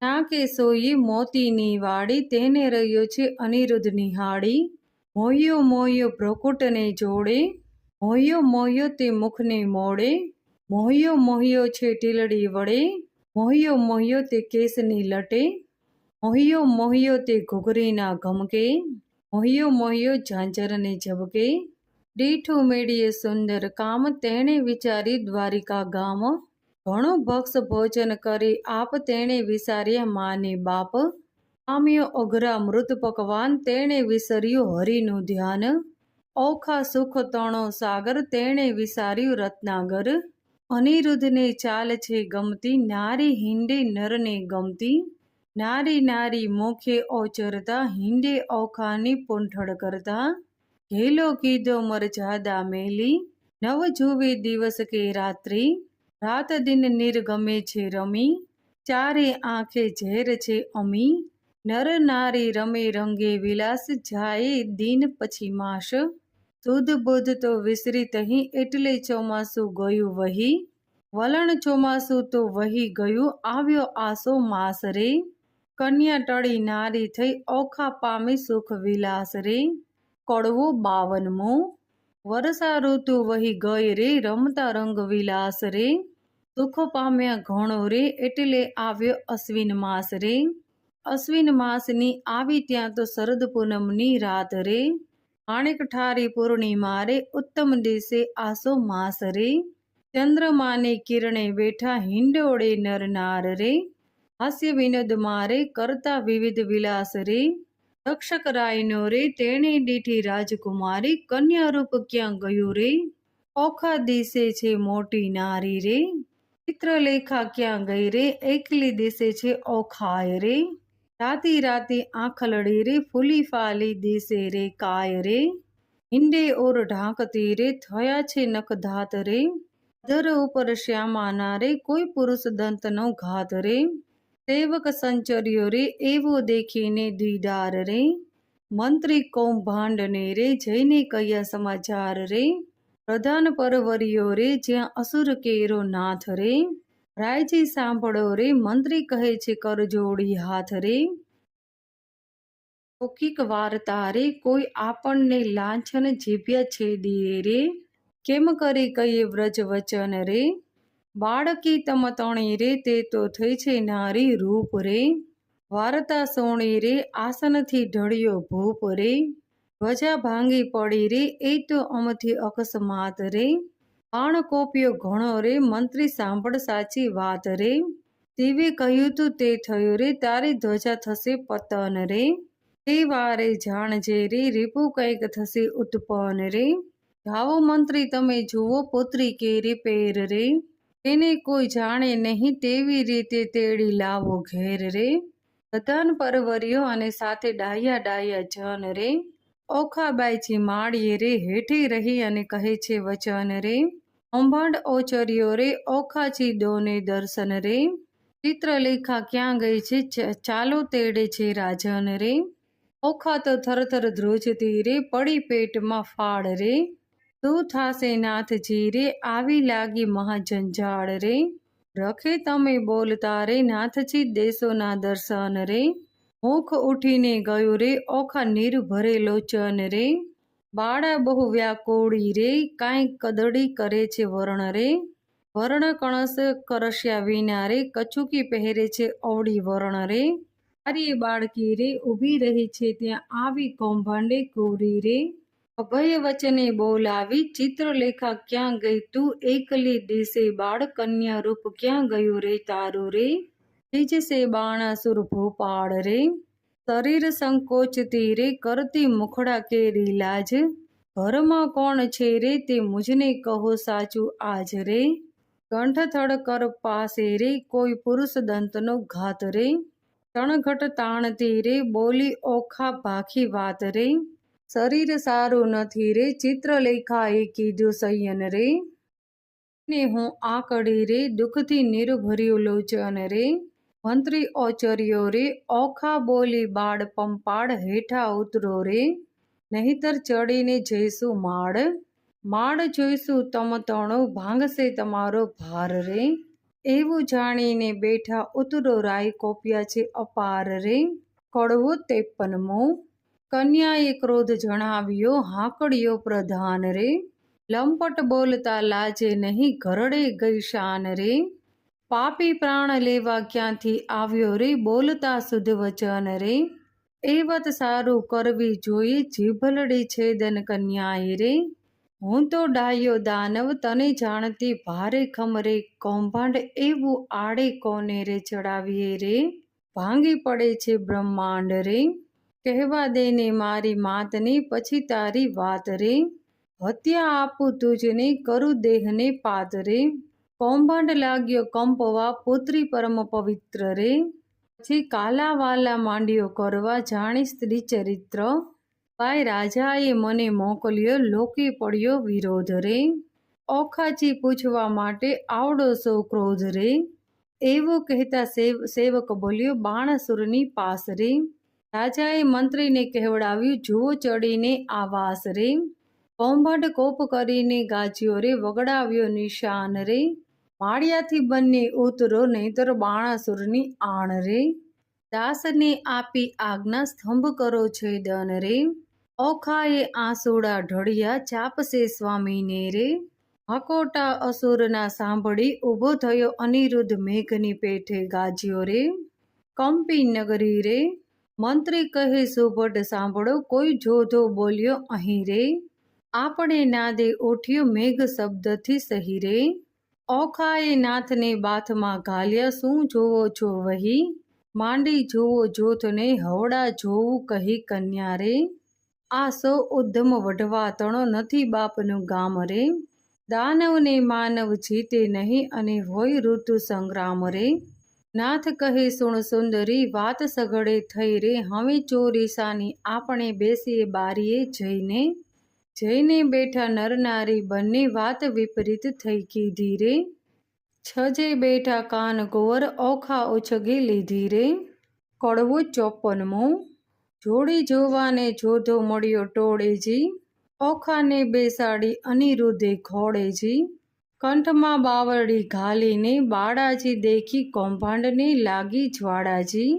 નાકે સોઈ મોતીની વાડી તેને રહ્યો છે અનિરુદ્ધ નિહાળી. મોહ્યો મોહ્યો ભ્રકુટને જોડે મોહ્યો મોહ્યો તે મુખને મોડે. મોહ્યો મોહ્યો છે ટીલડી વડે મોહ્યો મોહ્યો તે કેસની લટે. મોહ્યો મોહ્યો તે ઘૂઘરીના ઘમકે મોહ્યો મોહ્યો ઝાંઝરને ઝબકે. દીઠું મેળીએ સુંદર કામ તેણે વિચારી દ્વારિકા ગામ. ઘણું ભક્ષ ભોજન કરી આપ તેણે વિચાર્યા માને બાપ. પામ્યો અઘરા મૃત પકવાન તેણે વિસર્યું હરિનું ધ્યાન. ઓખા સુખ તણો સાગર તેણે વિસાર્યું રત્નાગર. અનિરુદ્ધને ચાલ છે ગમતી નારી હિંડે નરને ગમતી. નારી નારી મોખે ઓચરતા હિંડે ઓખાની પૂંઠડ કરતા. ઘેલો કીધો મરજાદા મેલી નવ જુવે દિવસ કે રાત્રિ. રાત દિન નિર્ગમે છે રમી ચારે આંખે ઝેર છે અમી. નર નારી રમે રંગે વિલાસ જાય દિન પછી માસ. સુધ બુધ તો વિસરી તહી એટલે ચોમાસું ગયું વહી. વલણ ચોમાસું તો વહી ગયું આવ્યો આસો માસ રે. કન્યા ટળી નારી થઈ ઓખા પામી સુખ વિલાસ રે. કડવું 52મું. વર્ષા ઋતુ વહી ગઈ રે રમતા રંગ વિલાસ રે. સુખ પામ્યા ઘણો રે એટલે આવ્યો અશ્વિન માસ રે. અશ્વિન માસની આવી ત્યાં તો શરદ પૂનમની રાત રે. માણેક ઠારી પૂર્ણિમા રે ઉત્તમ દિવસે આસો માસ રે. ચંદ્રમાને કિરણે બેઠા હિંડોળે નર નાર રે. હાસ્ય વિનોદ મારે કરતા વિવિધ વિલાસ રે. રક્ષક રાયનો રે તેણે દીઠી રાજકુમારી. કન્યા રૂપ ક્યાં ગયું રે ઓખા દિશે છે મોટી નારી રે. ચિત્રલેખા ક્યાં ગઈ રે એકલી દિશે છે ઓખાય રે. રાતી રાતી આંખલડી રે ફૂલી ફાલી દિશે રે કાય રે હિંડે ઓર ઢાંકતી રે થયા છે નખધાત રે ધર ઉપર શ્યામાના રે કોઈ પુરુષ દંતનો ઘાત રે સેવક સંચર્યો રે એવો દેખીને દીદાર રે મંત્રી કૌભાંડને રે જઈને કયા સમાચાર રે પ્રધાન પરવરિયો રે જ્યાં અસુર કેરો નાથ રે રાયજી સાંભળો રે મંત્રી કહે છે કરજોડી હાથ રે લૌકિક વાર્તા રે કોઈ આપણને લાંછન જીભ્યા છેદીએ રે કેમ કરી કહીએ વ્રજ વચન રે બાળકી તમતણી રે તે તો થઈ છે નારી રૂપ રે વાર્તા સોણી રે આસનથી ઢળ્યો ભૂપ રે ધ્વજા ભાંગી પડી રે એ તો અમથી અકસ્માત રે બાણ કોપ્યો ઘણો રે મંત્રી સાંભળ સાચી વાત રે શિવે કહ્યું તું તે થયું રે તારી ધ્વજા થશે પતન રે તે વારે જાણજે રે રીપુ કંઈક થશે ઉત્પન્ન રે જાઓ મંત્રી તમે જુઓ પુત્રી કેરી પેર રે તેને કોઈ જાણે નહીં તેવી રીતે તેડી લાવો ઘેર રે પ્રધાન પરવર્યો અને સાથે ડાયા ડાયા જન રે ઓખાબાઈજી માળીએ રે હેઠી રહી અને કહે છે વચન રે કૌભાંડ ઓચર્યો રે ઓખાચી દોને દર્શન રે ચિત્રલેખા ક્યાં ગઈ છે ચાલો તેડે છે રાજન રે ઓખા તો થરથર ધ્રુજતી રે પડી પેટમાં ફાળ રે શું થાશે નાથજી રે આવી લાગી મહાજંજાળ રે રખે તમે બોલતા રે નાથજી દેશોના દર્શન રે મુખ ઉઠીને ગયું રે ઓખા નિર્ભરે લોચન રે બાળા બહુ વ્યાકુળી રે કાંઈ કદડી કરે છે વર્ણ રે વર્ણ કણસ કરસ્યા વિના રે કચુકી પહેરે છે અવળી વર્ણ રે તારી બાળકી રે ઊભી રહી છે ત્યાં આવી કૌભાંડે કુરી રે અભય વચને બોલાવી ચિત્રલેખા ક્યાં ગઈ તું એકલી દિશે બાળ કન્યા રૂપ ક્યાં ગયું રે તારું રે બીજસે બાણાસુર ભોપાળ રે શરીર સંકોચતી રે કરતી મુખડા કેરી લાજ ઘરમાં કોણ છે રે તે મુજને કહો સાચું આજ રે કંઠથળ કર પાસે રે કોઈ પુરુષ દંતનો ઘાત રે તણઘટ તાણતી રે બોલી ઓખા ભાખી વાત રે શરીર સારું નથી રે ચિત્રલેખાએ કીધું સૈયન રે ને હું આકડી રે દુઃખથી નિર્ભર્યું લોચન રે મંત્રી ઓચર્યો રે ઓખા બોલી બાળ પંપાળ હેઠા ઉતરો રે નહીતર ચડીને જઈશું માળ જોઈશું તમતણો ભાંગશે તમારો ભાર રે એવું જાણીને બેઠા ઉતરો રાય કોપ્યા છે અપાર રે કડવો 53મો કન્યાએ ક્રોધ જણાવ્યો હાંકડ્યો પ્રધાન રે લંપટ બોલતા લાજે નહીં ઘરડે ગઈ શાન રે પાપી પ્રાણ લેવા ક્યાંથી આવ્યો રે બોલતા શુદ્ધ વચન રે એ વત સારું કરવી જોઈએ જીભલડી છેદન કન્યાએ રે હું તો ડાયો દાનવ તને જાણતી ભારે ખમરે કૌભાંડ એવું આડે કોને રે ચડાવીએ રે ભાંગી પડે છે બ્રહ્માંડ રે કહેવા દેને મારી માતને પછી તારી વાત રે હત્યા આપું તુજને કરું દેહને પાત રે કૌભાંડ લાગ્યો કંપવા પુત્રી પરમ પવિત્ર રે પછી કાલાવાલા માંડ્યો કરવા જાણી સ્ત્રી ચરિત્ર ભાઈ રાજાએ મને મોકલ્યો લોકે પડ્યો વિરોધ રે ઓખાચી પૂછવા માટે આવડો સો ક્રોધ રે એવું કહેતા સેવક બોલ્યો બાણાસુરની પાસ રે રાજાએ મંત્રીને કહેવડાવ્યું જુઓ ચડીને આવાસ રે કૌભાંડ કોપ કરીને ગાજ્યો રે વગડાવ્યો નિશાન રે માળિયાથી બંને ઉતરો નહીતર બાણાસુરની આણ રે દાસને આપી આજ્ઞા સ્તંભ કરો છેદન રે ઓખાએ આંસુડા ઢળિયા ચાપસે સ્વામીને રે હકોટા અસુરના સાંભળી ઊભો થયો અનિરુદ્ધ મેઘની પેઠે ગાજ્યો રે કંપી નગરી રે મંત્રી કહે સુભટ સાંભળો કોઈ જોધો બોલ્યો અહીં રે આપણે નાદે ઉઠ્યો મેઘ શબ્દથી સહી રે ઓખાએ નાથને બાથમાં ઘાલ્યા શું જોવો છો વહી માંડી જોવો જોથને હવડા જોવું કહી કન્યા રે આ સો ઉદ્ધમ વઢવા તણો નથી બાપનું ગામ રે દાનવને માનવ જીતે નહીં અને હોય ઋતુ સંગ્રામ રે નાથ કહે સુણ સુંદરી વાત સઘળે થઈ રે, હવે ચોરી સાની આપણે બેસીએ બારીએ જઈને. જઈને બેઠા નરનારી બંને વાત વિપરીત થઈ કીધી રે. છજે બેઠા કાન કુંવર ઓખા ઉછગી લીધી રે. કડવું 54મો. જોડી જોવાને જોધો મળ્યો ટોળેજી, ઓખાને બેસાડી અનિરુદ્ધે ઘોડેજી. કંઠમાં બાવરડી ઘાલીને બાળાજી દેખી કૌભાંડને લાગી જ્વાળાજી.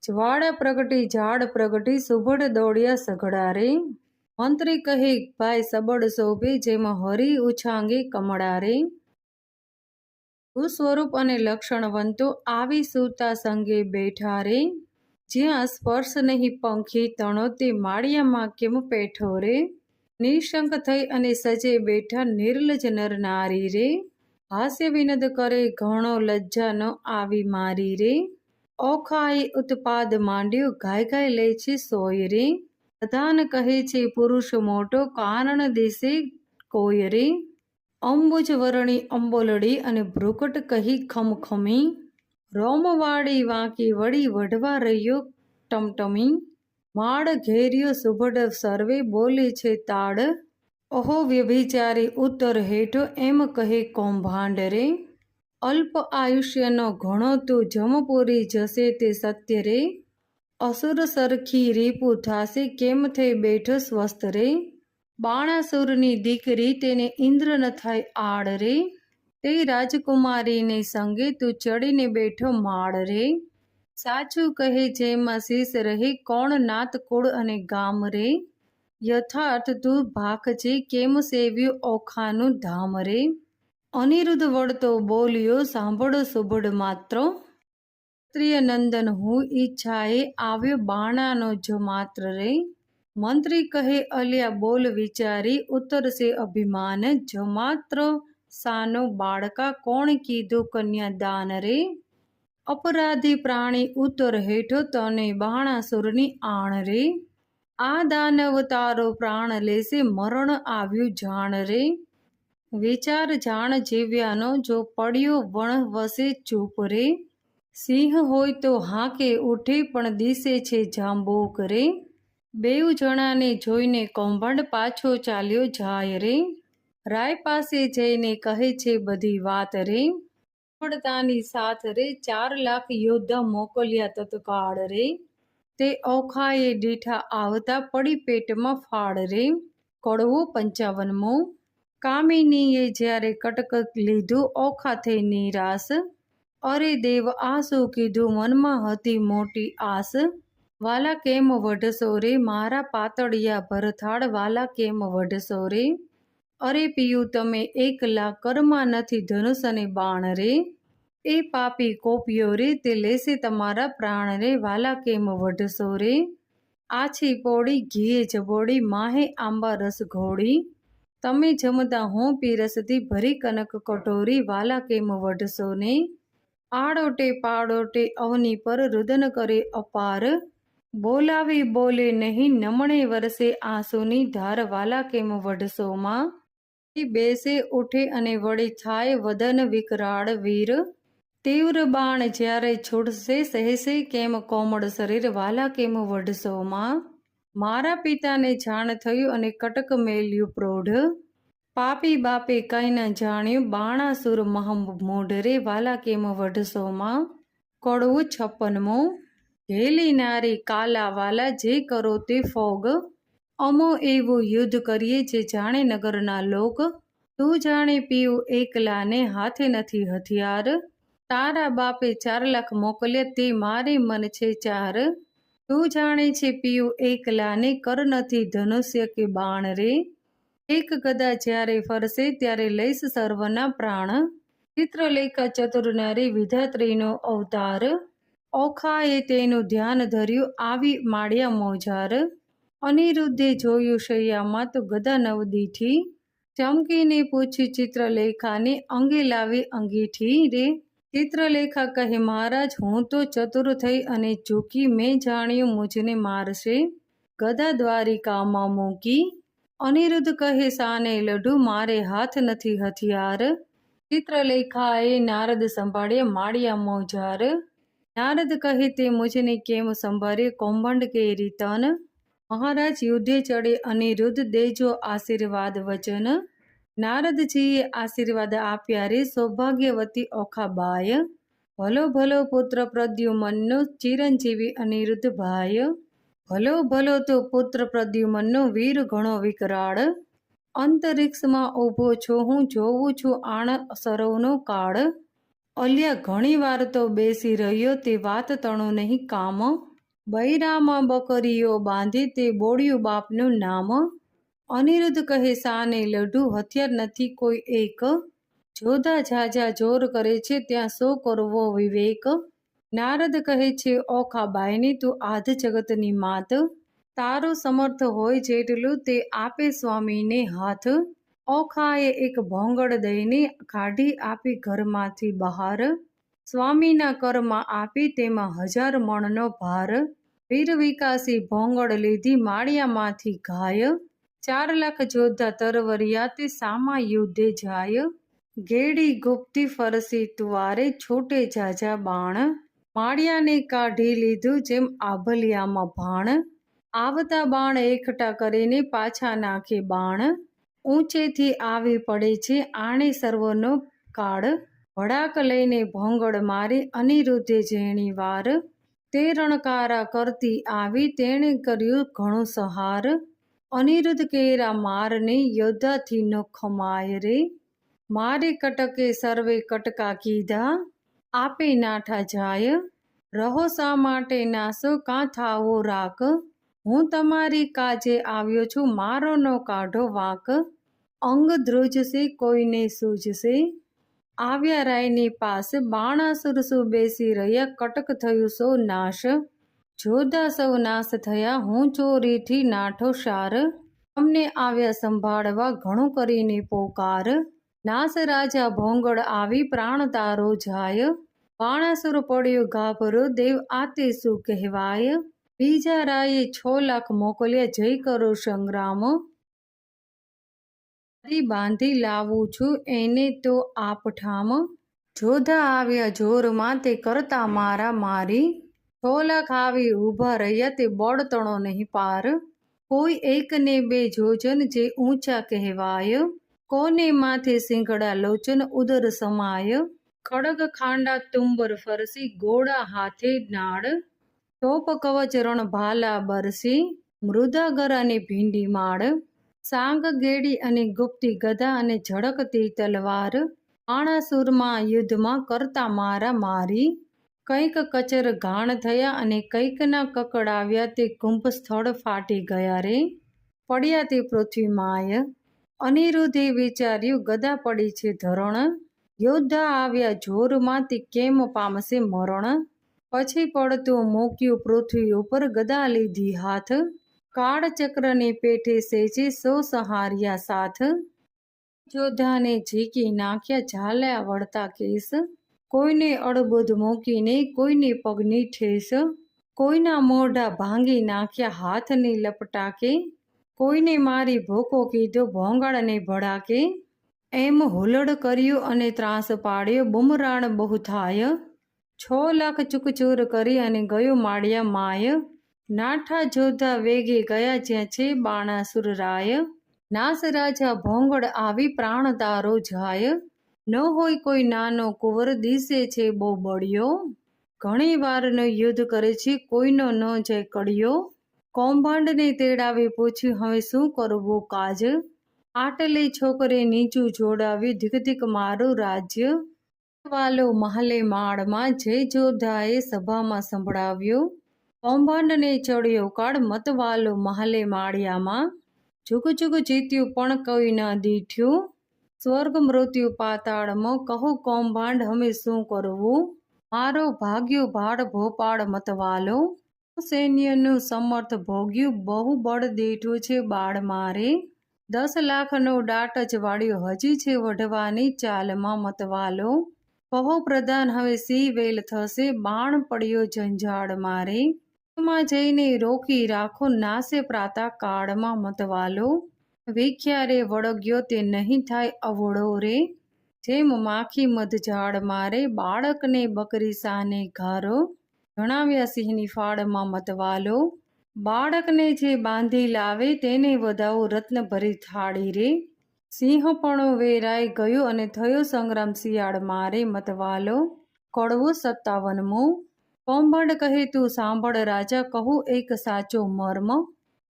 જ્વાળા પ્રગટી ઝાડ પ્રગટી સુભડ દોડ્યા સઘળા રે. મંત્રી કહે ભાઈ સબળ શોભે જેમાં હરી ઉછાંગે કમળા રે. સ્વરૂપ અને લક્ષણવંતો આવી સૂતા સંગે બેઠા રે. જ્યાં સ્પર્શ નહીં પંખી તણો તે માળિયામાં કેમ પેઠો રે. નિશંક થઈ અને સજે બેઠા નિર્લજ નર નારી રે. હાસ્ય વિનદ કરે ઘણો લજ્જા ન આવી મારી રે. ઓખાએ ઉત્પાદ માંડ્યો ગાય ગાય લે છે સોય રે. પ્રધાન કહે છે પુરુષ મોટો કારણ દિશે કોઈ રે. અંબુજ વરણી અંબોલડી અને ભ્રુકટ કહી ખમખમી. રોમવાળી વાંકી વળી વઢવા રહ્યો ટમટમી. માળ ઘેર્યો સુભડ સર્વે બોલે છે તાડ. ઓહો વ્યભિચારી ઉત્તર હેઠો એમ કહે કૌભાંડ રે. અલ્પ આયુષ્યનો ઘણો તું જમપુરી જશે તે સત્ય રે. અસુર સરખી રીપું થાશે કેમ થઈ બેઠો સ્વસ્થ રે. બાણાસુરની દીકરી તેને ઇન્દ્ર ન થાય આડ રે. તે રાજકુમારીને સંગે તું ચડીને બેઠો માળ રે. સાચું કહે જેમાં શીશ રહે કોણ નાત કુળ અને ગામ રે. યથાર્થ તું ભાખજે કેમ સેવ્યું ઓખાનું ધામ રે. અનિરુદ્ધ વળતો બોલ્યો સાંભળો સુબડ માત્ર. ક્ષત્રિય નંદન હું ઈચ્છાએ આવ્યો બાણાનો જો માત્ર રે. મંત્રી કહે અલ્યા બોલ વિચારી ઉત્તરશે અભિમાન. જો માત્ર સાનો બાળકા કોણ કીધું કન્યાદાન રે. અપરાધી પ્રાણી ઉત્તર હેઠો તને બાણાસુરની આણ રે. આ દાનવ તારો પ્રાણ લેશે મરણ આવ્યું જાણ રે. વિચાર જાણ જીવ્યાનો જો પડ્યો વણ વસે ચૂપ રે. સિંહ હોય તો હાંકે ઉઠે પણ દિશે છે જાંબુક રે. બેઉ જણાને જોઈને કૌભાંડ પાછો ચાલ્યો જાય રે. રાય પાસે જઈને કહે છે બધી વાત રે. પડતાની સાથ રે 4 લાખ યોદ્ધા મોકલ્યા તત્કાળ રે. તે ઓખાએ દીઠા આવતા પડી પેટમાં ફાળ રે. કડવું 55મો. કામિનીએ જ્યારે કટક લીધું ઓખા થઈ નિરાશ. અરે દેવ આ શું કીધું મનમાં હતી મોટી આસ. વાલા કેમ વઢશો રે મારા પાતળિયા ભરથાળ વાલા કેમ વઢશો રે. અરે પિયું તમે એકલા કરમાં નથી ધનુષ અને બાણ રે. એ પાપી કોપિયો રે તે લેશે તમારા પ્રાણ રે વાલા કેમ વઢશો રે. આછી પોળી ઘીએ જબોડી માહે આંબા રસ ઘોડી. તમે જમતા હું પીરસતી ભરી કનક કટોરી વાલા કેમ વઢશો ને. આડોટે પાડોટે અવની પર રુદન કરે અપાર. બોલાવી બોલે નહીં નમણે વરસે આંસુની ધાર વાલા કેમ વઢશો માં. બેસે ઉઠે અને વળી થાય વદન વિકરાળ વીર. તીવ્ર બાણ જ્યારે છૂટશે સહેશે કેમ કોમળ શરીર વાલા કેમ વઢશો માં. મારા પિતાને જાણ થયું અને કટક મેલ્યું પ્રૌઢ. પાપી બાપે કંઈ ન જાણ્યું બાણાસુર મહમૂઢ રે વાલા કેમ વઢશો માં. કડવું 56મો. ઘેલી નારી કાલા વાલા જે કરો તે ફોગ. અમો એવું યુદ્ધ કરીએ જે જાણે નગરના લોક. તું જાણે પીવું એકલાને હાથે નથી હથિયાર. તારા બાપે 4 લાખ મોકલ્યા તે મારે મન છે 4. તું જાણે છે પીયું એકલાને કર નથી ધનુષ્ય કે બાણ રે. એક ગદા જ્યારે ફરશે ત્યારે લઈશ સર્વના પ્રાણ. ચિત્રલેખા ચતુર્નારી વિધાત્રીનો અવતાર. ઓખાએ તેનું ધ્યાન ધર્યું આવી માળ્યા મોજાર. અનિરુદ્ધે જોયું શૈયામાં તો ગદા નવદીઠી. ચમકીને પૂછ્યું ચિત્રલેખાને અંગે લાવી અંગીઠી રે. ચિત્રલેખા કહે મહારાજ હું તો ચતુર થઈ અને ચૂકી મેં જાણ્યું મુજને મારશે ગદા દ્વારિકામાં મૂકી. અનિરુદ્ધ કહે સાને લઢું મારે હાથ નથી હથિયાર. ચિત્રલેખાએ નારદ સંભાળ્યા માળિયા મોજાર। નારદ કહે તે મુझने કેમ સંભાળે કૌભાંડ કે રીતન। મહારાજ યુદ્ધે ચડે અનિરુદ્ધ દેજો આશીર્વાદ વચન। નારદજીએ આશીર્વાદ આપ્યા રે સૌભાગ્યવતી ઓખાબાય। ભલો ભલો પુત્ર પ્રદ્યુમનનો ચિરંજીવી અનિરુદ્ધ ભાઈ। ભલો ભલો તો પુત્ર પ્રદ્યુમનનો વીર ઘણો વિકરાળ। અંતરિક્ષમાં ઊભો છો હું જોઉં છું આણ સરોવનો કાળ। અલ્યા ઘણી વાર તો બેસી રહ્યો તે વાત તણું નહીં કામ। બૈરામાં બકરીઓ બાંધી તે બોળ્યું બાપનું નામ। અનિરુદ્ધ કહે સાને લડું હથિયાર નથી કોઈ એક। જોધા ઝાઝા જોર કરે છે ત્યાં શો કરવો વિવેક। નારદ કહે છે ઓખાબાઈને તું આધ જગતની માત। તારો સમર્થ હોય જેટલું તે આપે સ્વામીને હાથ। ઓખાએ એક ભોંગળ દઈને કાઢી આપી ઘરમાંથી બહાર। સ્વામીના કરમાં આપી તેમાં 1000 મણનો ભાર। વીર વિકાસી ભોંગળ લીધી માળિયામાંથી ગાય। 4 લાખ જોધા તરવરિયા તે સામા યુદ્ધે જાય। ગેડી ગુપ્તી ફરસી તુવારે છૂટે ઝાઝા બાણ। માળિયાને કાઢી લીધું જેમ આભલિયામાં ભાણ। આવતા બાણ એકઠા કરીને પાછા નાખે બાણ। ઊંચેથી આવી પડે છે આણે સર્વનો કાળ। ભડાક લઈને ભોંગળ મારી અનિરુદ્ધે જેણી વાર। તે રણકારા કરતી આવી તેણે કર્યું ઘણું સહાર। અનિરુદ્ધ કેરા મારને યોદ્ધાથી નો ખમાય રે। મારે કટકે સર્વે કટકા કીધા આપે નાઠા જાય। રહો શા માટે નાસો કાં થાવો રાક। હું તમારી કાજે આવ્યો છું મારો નો કાઢો વાંક। અંગ ધ્રુજશે કોઈને સૂઝશે આવ્યા રાયની પાસ। બાણાસુર સુ બેસી રહ્યા કટક થયું સૌ નાશ। જોધા સૌ નાશ થયા હું ચોરીથી નાઠો સાર। તમને આવ્યા સંભાળવા ઘણું કરીને પોકાર। નાસ રાજા ભોંગળ આવી પ્રાણ તારો જાય। બાણાસુર પડ્યો ગાભરો દેવ આતે શું કહેવાય। બીજા રાયે 6 લાખ મોકલ્યા જય કરો સંગ્રામ। બાંધી લાવું છું એને તો આપ ઠામ। જોધા આવ્યા જોરમાં તે કરતા મારા મારી। 6 લાખ આવી ઊભા રહ્યા તે બળતણો નહીં પાર। કોઈ એકને 2 જોજન જે ઊંચા કહેવાય। કોને માથે સિંગડા લોચન ઉદર સમાય। ખડગ ખાંડા તુંબર ફરસી ઘોડા હાથે નાળ। ટોપ કવચ રણ ભાલા બરસી મૃદાગર અને ભીંડી માળ। સાંગ ગેડી અને ગુપ્તી ગદા અને ઝળકતી તલવાર। બાણાસુરમાં યુદ્ધમાં કરતા મારા મારી। કંઈક કચર ઘાણ થયા અને કંઈકના કકડાવ્યા તે કુંભ સ્થળ ફાટી ગયા રે પડ્યા તે પૃથ્વી માય। અનિરુદ્ધે વિચાર્યું ગદા પડી છે ધરણ। યોદ્ધા આવ્યા જોરમાં તે કેમ પામશે મરણ। પછી પડતું મૂક્યું પૃથ્વી ઉપર ગદા લીધી હાથ। કાળચક્રની પેઠે સેજે સો સહાર્યા સાથ। યોદ્ધાને ઝીકી નાખ્યા ઝાલ્યા વળતા કેસ। કોઈને અડબુદ મૂકીને કોઈને પગની ઠેસ। કોઈના મોઢા ભાંગી નાખ્યા હાથની લપટાકે। કોઈને મારી ભૂકો કીધો ભોંગાળને ભડાકે। એમ હુલડ કર્યું અને ત્રાસ પાડ્યો બુમરાણ બહુ થાય। 6 લાખ ચૂકચૂર કરી અને ગયો માળિયા માય। નાઠા જોધા વેગે ગયા જ્યાં છે બાણાસુર રાય। નાસ રાજા ભોંગળ આવી પ્રાણ તારો જાય। ન હોય કોઈ નાનો કુંવર દિશે છે બહુ બળ્યો। ઘણી વારનો યુદ્ધ કરે છે કોઈનો ન જાય કડિયો। કૌભાંડને તેડાવી પૂછ્યું હવે શું કરવું કાજ। આટલી છોકરે નીચું જોડાવ્યું ધીક ધીક મારું રાજ્ય। વાલો મહાલે માળમાં જય જોધાએ સભામાં સંભળાવ્યો। કૌભાંડને ચડ્યો કાળ મતવાલો મહાલે માળિયામાં। જુગ જુગ જીત્યું પણ કોઈ ન દીઠ્યું। સ્વર્ગ મૃત્યુ પાતાળમાં કહો કૌભાંડ હવે શું કરવું। મારો ભાગ્યો ભાડ ભોપાળ મતવાલો। સૈન્યનું સમર્થ ભોગ્યું બહુ બળ દીઠું છે બાળ મારે। 10 લાખનો દાટ જ વાળ્યો હજી છે વઢવાની ચાલમાં મતવાલો। કહો પ્રધાન હવે સી વેલ થશે બાણ પડ્યો જંજાળ મારે। માં જઈને રોકી રાખો નાસે પ્રાતા કાળમાં મતવાલો। વિખ્યારે વળગ્યો તે નહીં થાય અવળો રે। જેમ માખી મધ ઝાડ મારે, બાળકને બકરી સાને ઘારો. જણાવ્યા સિંહની ફાળમાં મતવાલો, બાળકને જે બાંધી લાવે તેને વધાવો રત્ન ભરી થાળી રે. સિંહપણો વેરાઈ ગયો અને થયો સંગ્રામ શિયાળ મારે મતવાલો. કડવો 57મો. કૌભાંડ કહે તું સાંભળ રાજા, કહું એક સાચો મર્મ.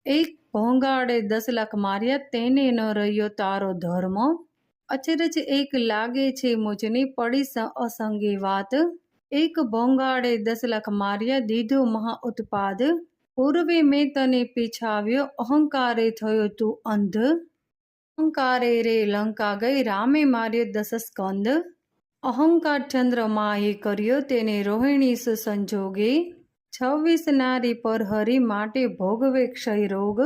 એક ભોંગાડે 10 લાખ માર્યા, તેને ન રહ્યો તારો ધર્મ. અચરજ એક લાગે છે મુજને, પડી અસંગે વાત. એક ભોંગાડે 10 લાખ માર્યા, દીધો મહા ઉત્પાદ. પૂર્વે મેં તને પીછાવ્યો, અહંકારે થયો તું અંધ. અહંકારે રે લંકા ગઈ, રામે માર્યો 10 સ્કંદ. અહંકાર ચંદ્રમાએ કર્યો, તેને રોહિણી સંજોગે. 26 નારી પર હરી, માટે ભોગવે ક્ષય રોગ.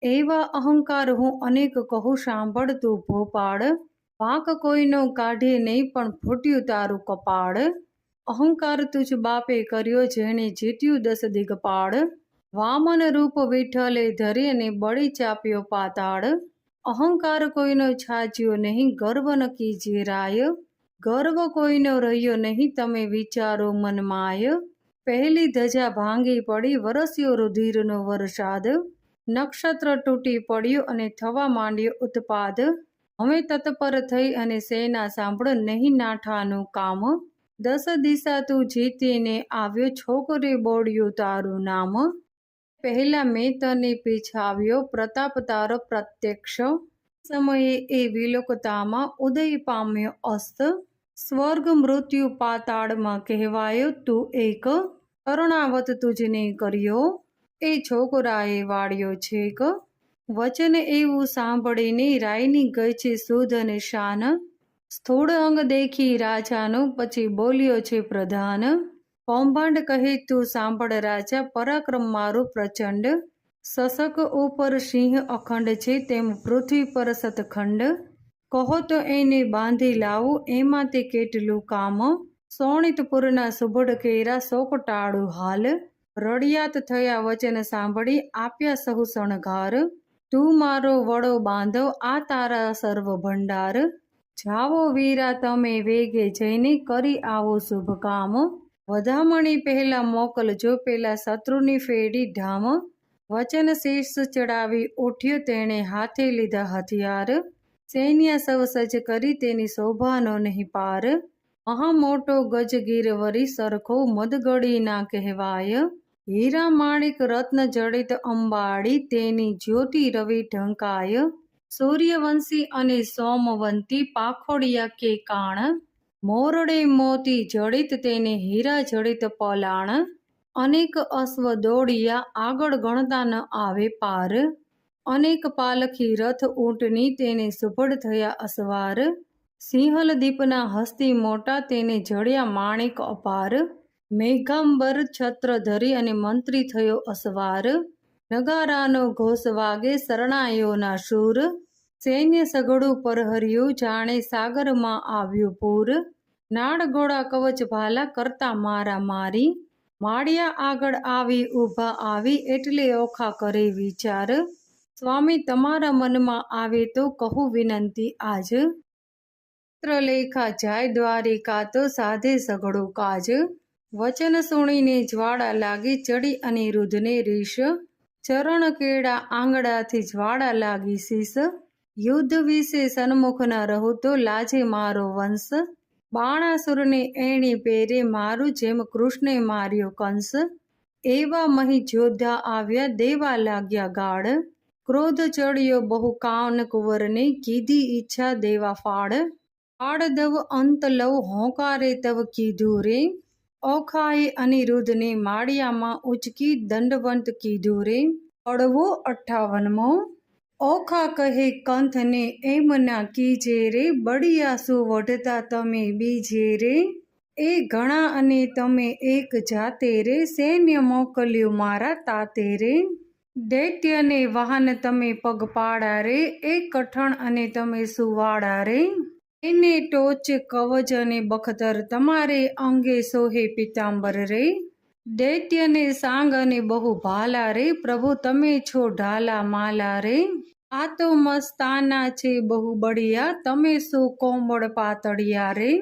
એવા અહંકાર હું અનેક કહું, સાંભળ તું ભોપાળ. વાંક કોઈનો કાઢે નહીં, પણ ફૂટ્યું તારું કપાળ. અહંકાર તુજ બાપે કર્યો, જેણે જીત્યું 10 દિગપાળ. વામન રૂપ વિઠ્ઠલે ધરી, અને બળી ચાપ્યો પાતાળ. અહંકાર કોઈનો છાજ્યો નહીં, ગર્વ ન કીજે રાય. ગર્વ કોઈનો રહ્યો નહીં, તમે વિચારો મનમાય. પહેલી ધજા ભાંગી પડી, વરસ્યો રુધિરનો વરસાદ. નક્ષત્ર તૂટી પડ્યું અને થવા માંડ્યો ઉત્પાદ. હવે તત્પર થઈ અને સેના સાંભળ, નહીં નાઠાનું કામ. 10 દિશા તું જીતીને આવ્યો, છોકરે બોળ્યું તારું નામ. પહેલા મેં તને પીછાવ્યો, પ્રતાપ તારો પ્રત્યક્ષ. સમયે એ વિલોકતામાં ઉદય પામ્યો અસ્ત. સ્વર્ગ મૃત્યુ પાતાળમાં કહેવાયો તું એક. કરુણાવત તુજને કર્યો, એ છોકરાએ વાળ્યો છેક. વચન એવું સાંભળીને રાયની ગઈ છે સુધ અને શાન. સ્થૂળ અંગ દેખી રાજાનું, પછી બોલ્યો છે પ્રધાન. કૌભાંડ કહે તું સાંભળ રાજા, પરાક્રમ મારું પ્રચંડ. શશક ઉપર સિંહ અખંડ છે, તેમ પૃથ્વી પર સતખંડ. કહો તો એને બાંધી લાવું, એમાં તે કેટલું કામ. સોણિતપુરના સુબડ કેરા, સોકટાળું હાલ. રડિયાત થયા વચન સાંભળી, આપ્યા સહુ શણગાર. તું મારો વડો બાંધો, આ તારા સર્વ ભંડાર. જાવો વીરા તમે વેગે જઈને, કરી આવો શુભ કામ. વધામણી પહેલા મોકલજો, પેલા શત્રુની ફેડી ઢામ. વચન શીર્ષ ચડાવી ઉઠ્યો, તેણે હાથે લીધા હથિયાર. સૈન્ય સૌ સજ્જ કરી, તેની શોભાનો નહીં પાર. મહા મોટો ગજગીરવરી, સરખો મદગડી ના કહેવાય. હીરા માણિક રત્ન જડિત અંબાડી, તેની જ્યોતિ રવિ ઢંકાય. સૂર્યવંશી અને સોમવંતી, પાખોડિયા કે કાણ. મોરડે મોતી જડિત, તેને હીરા જડિત પલાણ. અનેક અશ્વ દોડિયા, આગળ ગણતા ન આવે પાર. અનેક પાલખી રથ ઊંટની, તેને સુભડ થયા અસવાર. સિંહલ દીપના હસ્તી મોટા, તેને જડ્યા માણિક અપાર. મેઘાંબર છત્ર ધરી, અને મંત્રી થયો અસવાર. નગારાનો ઘોષ વાગે, શરણાઈઓના શૂર. સૈન્ય સઘળું પરહર્યું, જાણે સાગરમાં આવ્યું પૂર. નાળગોળા કવચ ભાલા, કરતા મારા મારી. માળિયા આગળ આવી ઊભા આવી, એટલે ઓખા કરે વિચાર. સ્વામી તમારા મનમાં આવે તો, કહું વિનંતી આજ. ચિત્રલેખા જાય દ્વારિકા, તો સાધે સઘળું કાજ. વચન સુણીને જ્વાળા લાગી, ચડી અનિરુદ્ધને રીશ. ચરણ કેળા આંગળાથી જ્વાળા લાગી શીશ. યુદ્ધ વિશે સન્મુખ ન રહું, તો લાજે મારો વંશ. બાણાસુરને એણી પેરે મારું, જેમ કૃષ્ણે માર્યો કંસ. એવા મહી જોધા આવ્યા, દેવા લાગ્યા ગાળ. ક્રોધ ચડ્યો બહુ કાન કુંવરને, કીધી ઈચ્છા દેવા ફાળ. ફાળ દવ અંત લવ, હોંકારે તવ કીધું રે. ઓખાએ અનિરુદ્ધને માળિયામાં ઉચકી, દંડવંત કીધું રે. કડવો 58મો. ઓખા કહે કંથને, એમ ના કીજે રે. બળિયાસુ વઢતા તમે બીજે રે. એ ઘણા અને તમે એક જાતે રે. સૈન્ય મોકલ્યું મારા તાતે રે. દૈત્યને વાહન તમે પગપાળા રે. એ કઠણ અને તમે સુવાળા રે. એને ટોચ કવચ અને બખતર, તમારે અંગે સોહે પિતાંબર રે. દૈત્યને સાંગ અને બહુ ભાલા રે. પ્રભુ તમે છો ઢાલા માલા રે. આ તો મસ્તાના છે બહુ બળિયા, તમે શું કોમળ પાતળિયા રે.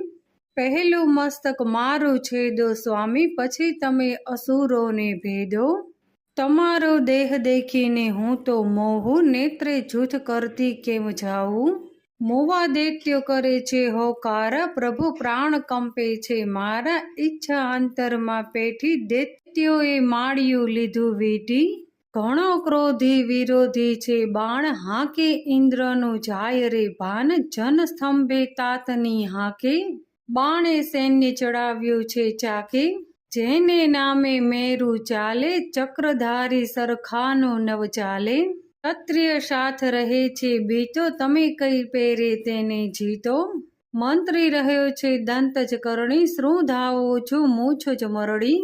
પહેલું મસ્તક મારું છેદો સ્વામી, પછી તમે અસુરોને ભેદો. તમારો દેહ દેખીને હું તો મોહું, નેત્રે જૂથ કરતી કેમ જાઉં. મોવા દૈત્યો કરે છે હોકારા, પ્રભુ પ્રાણ કંપે છે મારા. ઈચ્છા અંતરમાં પેઠી, દૈત્યોએ માળિયું લીધું વીંટી. ઘણો ક્રોધી વિરોધી છે બાણ, હાંકે ઇન્દ્રનું જાય રે ભાન. જન સ્તંભે તાતની હાંકે, બાણે સૈન્ય ચડાવ્યું છે ચાકે. જેને નામે મેરુ ચાલે, ચક્રધારી સરખાનું નવ ચાલે. ક્ષત્રિય સાથ રહે છે બીતો, તમે કઈ પેરે તેને જીતો. મંત્રી રહ્યો છે દંત જ કરણી, શું ધાવો છું મૂછ જ મરડી.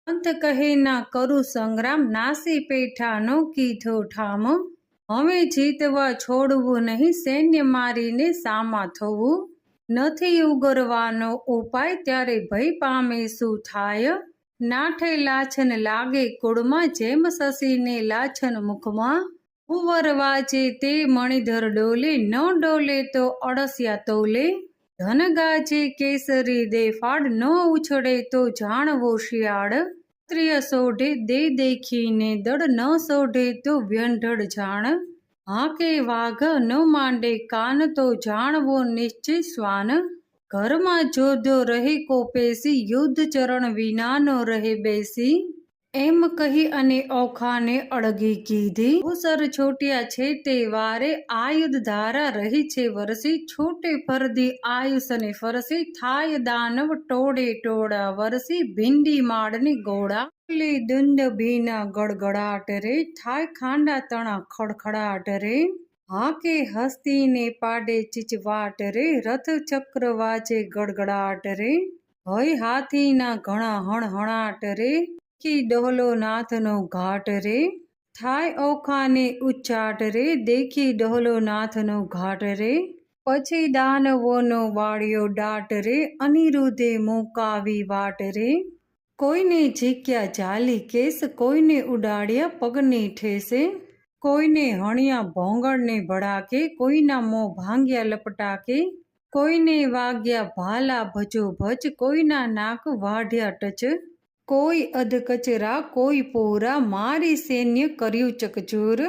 પંથ કહે ના કરું સંગ્રામ, નાસી પેઠાનો કીધો ઠામ. હવે જીતવા છોડવું નહીં, સૈન્ય મારીને સામા થવું. નથી ઉગરવાનો ઉપાય, ત્યારે ભય પામે શું થાય. નાઠે લાછન લાગે કુળમાં, જેમ શશીને લાછન મુખમાં. કુંવર વાજે તે મણિધર ડોલે, ન ડોલે તો અળસિયા તોલે. ધન ગાજે કેસરી દે ફાડ, ન ઉછળે તો જાણવો શિયાળ. ક્ષત્રિય સોઢે દે દેખીને દળ, ન સોઢે તો વ્યંઢળ જાણ. હાંકે વાઘ ન માંડે કાન, તો જાણવો નિશ્ચય શ્વાન. ઘરમાં જોધો રહે કોપેસી, યુદ્ધ ચરણ વિનાનો રહે બેસી. એમ કહી અને ઓખાને અળગી કીધી. ભૂસર છોટ્યા છે તે વારે, આયુધ ધારા રહી છે વરસી. છૂટે ફરદી આયુષને ફરસી, થાય દાનવ ટોળે ટોળા વરસી. ભીંડી માળની ગોળા, દુંદ ભીના ગડગડાટ રે. થાય ખાંડા તણા ખડખડાટ રે. હાકે હસ્તીને પાડે ચીચવાટ રે. રથ ચક્ર વાજે ગડગડાટ રે. ભય હાથીના ઘણા હણહણાટ રે. દેખી ડોલો નાથનો ઘાટ રે. થાય ઓખાને ઉચ્ચાટ રે. દેખી ડોલો નાથનો ઘાટ રે. પછી દાનવોનો વાળ્યો ડાટ રે. અનિરુદ્ધે મુકાવી વાટ રે. કોઈને ઝીક્યા જાલી કેસ, કોઈને ઉડાડ્યા પગની ઠેસે. કોઈને હણ્યા ભોંગળને ભડાકે, કોઈના મોં ભાંગ્યા લપટાકે. કોઈને વાગ્યા ભાલા ભજો ભજ, કોઈના નાક વાઢ્યા ટચ. કોઈ અધકચરા કોઈ પોરા, મારી સૈન્ય કર્યું ચકચૂર.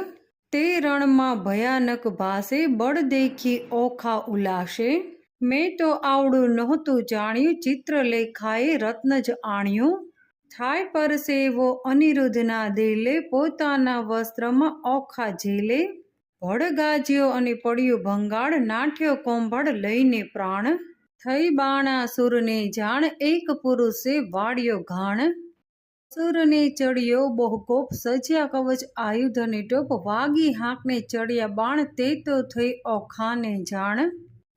તે રણમાં ભયાનક ભાસે, બળ દેખી ઓખા ઉલાશે. મેં તો આવડું નહોતું જાણ્યું, ચિત્રલેખાએ રત્ન જ આણ્યું. થાય પરસેવો અનિરુદ્ધના દિલે, પોતાના વસ્ત્રમાં ઓખા ઝીલે. ભડ ગાજ્યો અને પડ્યો ભંગાળ, નાઠ્યો કોંભળ લઈને પ્રાણ. થઈ બાણાસુરને જાણ, એક પુરુષે વાળ્યો ઘાણ. અસુરને ચડ્યો બહુ કોપ, સજ્યા કવચ આયુધ અને ટોપ. વાગી હાંકને ચડ્યા બાણ, તે તો થઈ ઓખાને જાણ.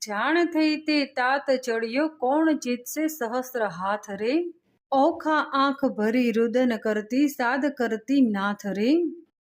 જાણ થઈ તે તાત ચડ્યો, કોણ જીતશે સહસ્ત્ર હાથ રે. ઓખા આંખ ભરી રુદન કરતી, સાદ કરતી નાથ રે.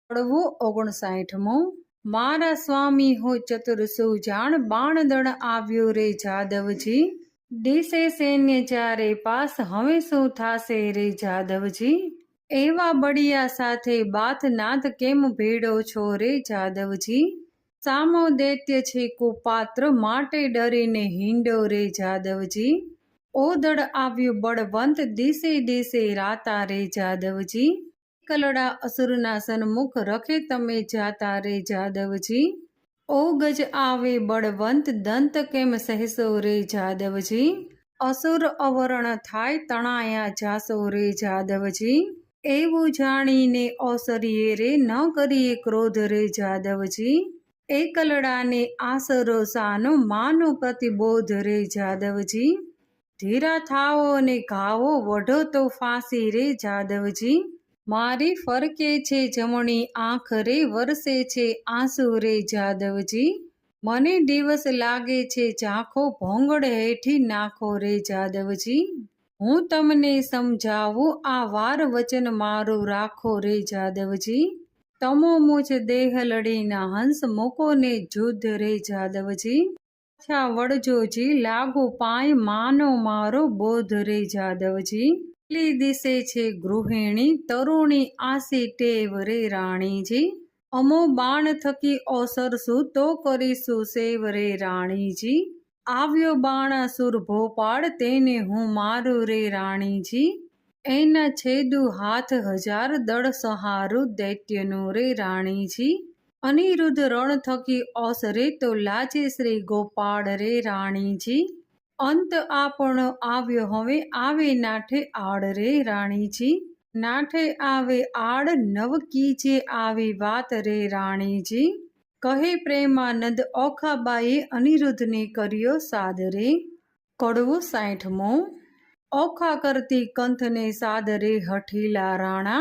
59મો. મારા સ્વામી હો ચતુર સુજાણ, બાણદળ આવ્યો રે જાદવજી. દિશે સૈન્ય ચારે પાસ, હવે શું થાશે રે જાદવજી. એવા બળિયા સાથે બાથનાથ, કેમ ભેડો છો રે જાદવજી. સામો દૈત્ય છે કુપાત્ર, માટે ડરીને હિંડો રે જાદવજી. ઓદળ આવ્યું બળવંત, દિશે દિશે રાતા રે જાદવજી. કલડા અસુરના સન્મુખ, રખે તમે જાતા રે જાદવજી. ઓ ગજ આવે બળવંત, દંત કેમ સહેસો રે જાદવજી. અસુર અવરણ થાય, તણાયા જાસો રે જાદવજી. એવું જાણીને ઓસરીએ રે, ન કરીએ ક્રોધ રે જાદવજી. એકલડાને આસરો સાનો, માનો પ્રતિબોધ રે જાદવજી. ધીરા થાવો ને ઘાવો, વઢો તો ફાંસી રે જાદવજી. મારી ફરકે છે જમણી આંખ રે, વરસે છે આંસુ રે જાદવજી. મને દિવસ લાગે છે ઝાંખો, ભોંગળ હેઠી નાખો રે જાદવજી. હું તમને સમજાવું, આ વાર વચન મારું રાખો રે જાદવજી. તમો મુझ દેહ લડીના હંસ, મૂકો ને જુદ્ધ રે જાદવજી. પાછા વળજોજી, લાગુ પાય માનો મારો બોધ રે જાદવજી. પેલી દિશે છે ગૃહિણી, તરુણી આસી ટેવ રે રાણીજી. અમો બાણ થકી ઓસરશું તો કરીશું સેવ રે રાણીજી, આવ્યો બાણાસુર ભોપાળ તેને હું મારું રે રાણીજી, એના છેદુ હાથ હજાર દળ સહારું દૈત્યનું રે રાણીજી, અનિરુદ્ધ રણ થકી ઓસરે તો લાજે શ્રી ગોપાળ રે રાણીજી, અંત આપણો આવ્યો હવે આવે નાઠે આડ રે રાણીજી, નાઠે આવે આડ નવ કીજે આવી વાત રે રાણીજી, કહે પ્રેમાનંદ ઓખાબાઈએ અનિરુદ્ધને કર્યો સાદ રે. કડવો 60મો. ઓખા કરતી કંથને સાદ રે હઠીલા રાણા,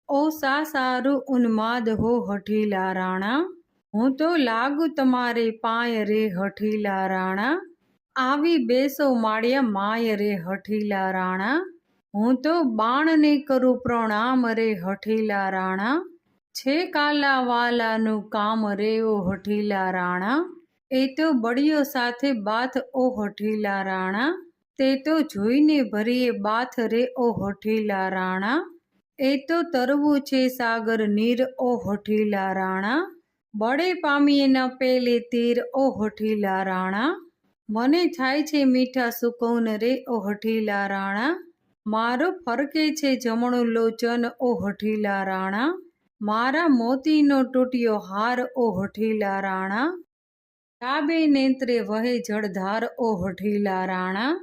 ઓ સા સારું ઉન્માદ હો હઠીલા રાણા, હું તો લાગુ તમારે પાય રે હઠીલા રાણા, આવી બેસો માળિયા માય રે હઠીલા રાણા, હું તો બાણને કરું પ્રણામ રે હઠીલા રાણા, છે કાલા વાલાનું કામ રે ઓ હઠીલા રાણા, એ તો બળીઓ સાથે બાથ ઓ હઠીલા રાણા, તે તો જોઈને ભરીએ બાથ રે ઓ હઠીલા રાણા, એ તો તરવું છે સાગર નીર ઓ હઠીલા રાણા, બળે પામીએ ન પેલે તીર ઓ હઠીલા રાણા, મને થાય છે મીઠા સુકૌન રે ઓ હઠીલા રાણા, મારો ફરકે છે જમણું લોચન ઓ હઠીલા રાણા, મારા મોતીનો તૂટ્યો હાર ઓ હઠીલા રાણા, ડાબે નેત્રે વહે જળધાર ઓ હઠીલા રાણા,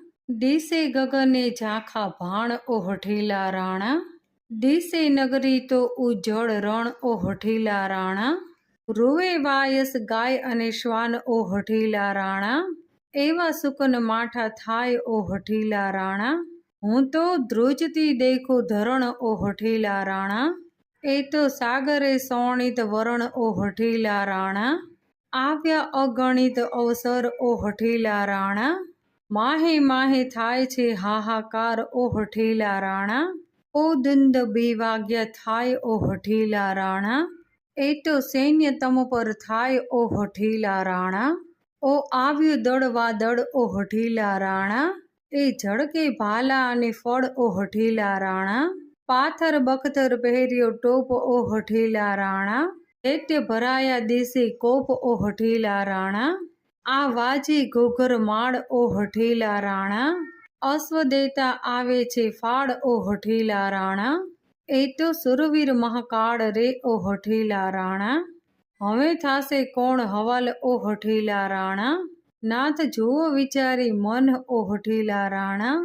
દિશે ગગને ઝાંખા ભાણ ઓ હઠીલા રાણા, દિશે નગરી તો ઉજળ રણ ઓ હઠીલા રાણા, રૂવે વાયસ ગાય અને શ્વાન ઓ હઠીલા રાણા, એવા સુકન માઠા થાય ઓ હઠીલા રાણા, હું તો ધ્રુજતી દેખો ધરણ ઓ હઠીલા રાણા, એ તો સાગરે સોણિત વરણ ઓ હઠીલા રાણા, આવ્યા અગણિત અવસર ઓ હઠીલા રાણા, માહે માહે થાય છે હાહાકાર ઓ હઠીલા રાણા, ઓ દુંદ વાગ્યા થાય ઓ હઠીલા રાણા, એ તો સૈન્ય તમ પર થાય ઓ હઠીલા રાણા, ઓ આવ્યું દળવા દળ ઓ હઠીલા રાણા, એ ઝળકે ભાલા અને ફળ ઓ હઠીલા રાણા, પાથર બખ્તર પહેર્યો ટોપ ઓ હઠીલા રાણા, દૈત્ય ભરાયા દેશે કોપ ઓ હઠીલા રાણા, આ વાજી ઘોઘર માળ ઓ હઠીલા રાણા, અશ્વ દેતા આવે છે ફાળ ઓ હઠીલા રાણા, એ તો સુરવીર મહાકાળ રે ઓ હઠીલા રાણા, હવે થાશે કોણ હવાલ ઓ હઠીલા રાણા, નાથ જુઓ વિચારી મન ઓ હઠીલા રાણા,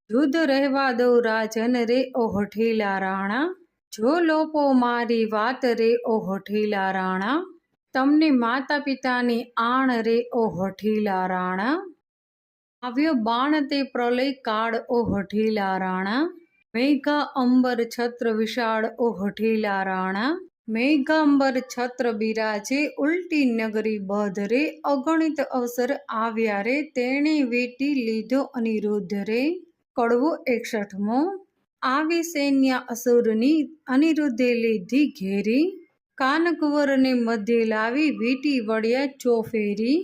યુદ્ધ રહેવા દો રાજન રે ઓ હઠીલા રાણા, જો લોપો મારી વાત રે ઓ હઠીલા રાણા, તમને માતા પિતાની આણ રે ઓ હઠીલા રાણા, આવ્યો બાણ તે પ્રલય કાળ ઓ હઠીલા રાણા, મેઘા અંબર છત્ર વિશાળ ઓ હઠીલા રાણા, મેઘાંબર છત્ર બિરાજે ઉલટી નગરી બધ રે, અગણિત અવસર આવ્યા રે તેણે વેટી લીધો અનિરુદ્ધ રે. કડવો 61મો. આવી સૈન્ય અસુરની અનિરુદ્ધે લીધી ઘેરી, કાનકવરને મધ્ય લાવી વીટી વળ્યા ચોફેરી,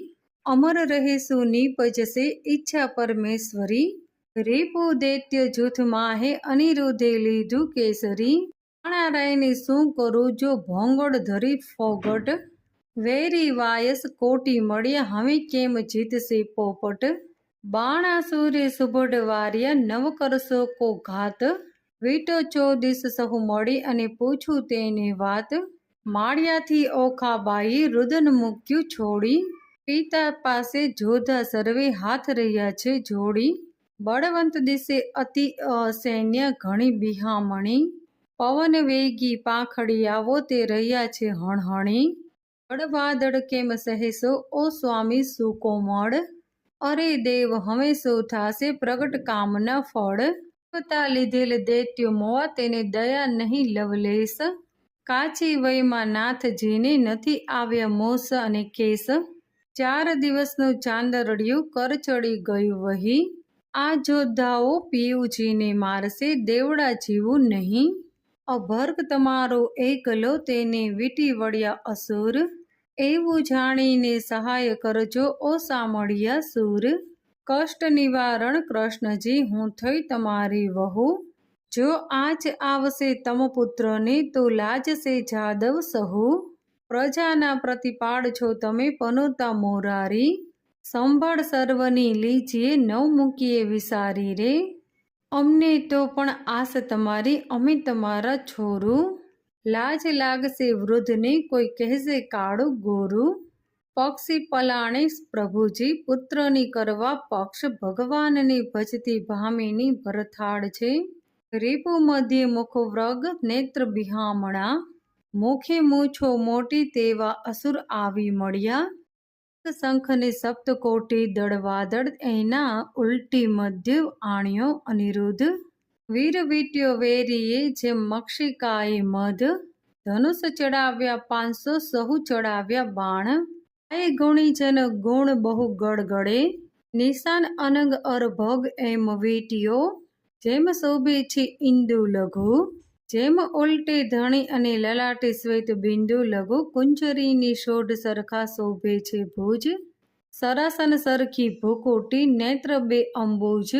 અમર રહેશું નીપજશે ઈચ્છા પરમેશ્વરી, રેપુ દૈત્ય જૂથ માહે અનિરુદ્ધે લીધું કેસરી, રાણારાયને શું કરું જો ભોંગળ ધરી ફોગટ, વેરી વાયસ કોટી મળ્યા હવે કેમ જીતશે પોપટ, બાણાસુરે સુબઢ વાર્યા નવ કરશો કો ઘાત, વીટો ચોદીસ સહુ મળી અને પૂછું તેને વાત, માળિયાથી ઓખાબાઈએ રુદન મૂક્યું છોડી, પિતા પાસે જોધા સર્વે હાથ રહ્યા છે જોડી, બળવંત દિશે અતિ સૈન્ય ઘણી બિહામણી, પવન વેગી પાંખડિયાઓ તે રહ્યા છે હણહણી, બળવાદળ કેમ સહેશો ઓ સ્વામી સુકોમળ, અરે દેવ હવે શું થાશે પ્રગટ કામના ફળ, દેવતા લીધેલ દૈત્યો મોવા તેને દયા નહીં લવલેશ, કાચી વયમાં નાથજીને નથી આવ્યા મોસ અને કેસ, 4 દિવસનું ચાંદરડિયું કર ચડી ગયું વહી, આ જોધાઓ પિયુજીને મારશે દેવડા જીવું નહીં, અભર્ગ તમારો એકલો તેને વીટી વળ્યા અસુર, એવું જાણીને સહાય કરજો ઓ સામળિયા સૂર, કષ્ટ નિવારણ કૃષ્ણજી હું થઈ તમારી વહુ, જો આજ આવશે તમ પુત્રને તો લાજશે જાદવ સહુ, પ્રજાના પ્રતિપાળ છો તમે પનોતા મોરારી, સંભાળ સર્વની લીજીએ નવ મૂકીએ વિસારી રે, અમને તો પણ આસ તમારી અમે તમારા છોરું, લાજ લાગશે વૃદ્ધને કોઈ કહેશે કાળું ગોરું, પક્ષી પલાણે પ્રભુજી પુત્રની કરવા પક્ષ, ભગવાનની ભજતી ભામિની ભરથાળ છે, રીપુ મધ્ય મુખવ્રગ નેત્ર બિહામણા, મુખે મૂછો મોટી તેવા અસુર આવી મળ્યા, શંખની સપ્તકોટી દળવાદળ એના ઉલટી મધ્ય આણ્યો અનિરુદ્ધ, વીર વીટ્યો વેરીએ જેમ મક્ષિકાએ મધ, ધનુષ ચડાવ્યા 500 સહુ ચડાવ્યા બાણ, એ ગુણીજન ગુણ બહુ ગળગળે, નિશાન અનંગ અરભગ એમ વીટ્યો, જેમ શોભે છે ઇન્દુ લઘુ, જેમ ઉલટે ધણી અને લલાટે શ્વેત બિંદુ લઘુ, કુંજરીની શોઢ સરખા શોભે છે ભુજ, સરાસન સરખી ભૂકુટી નેત્ર બે અંબુજ,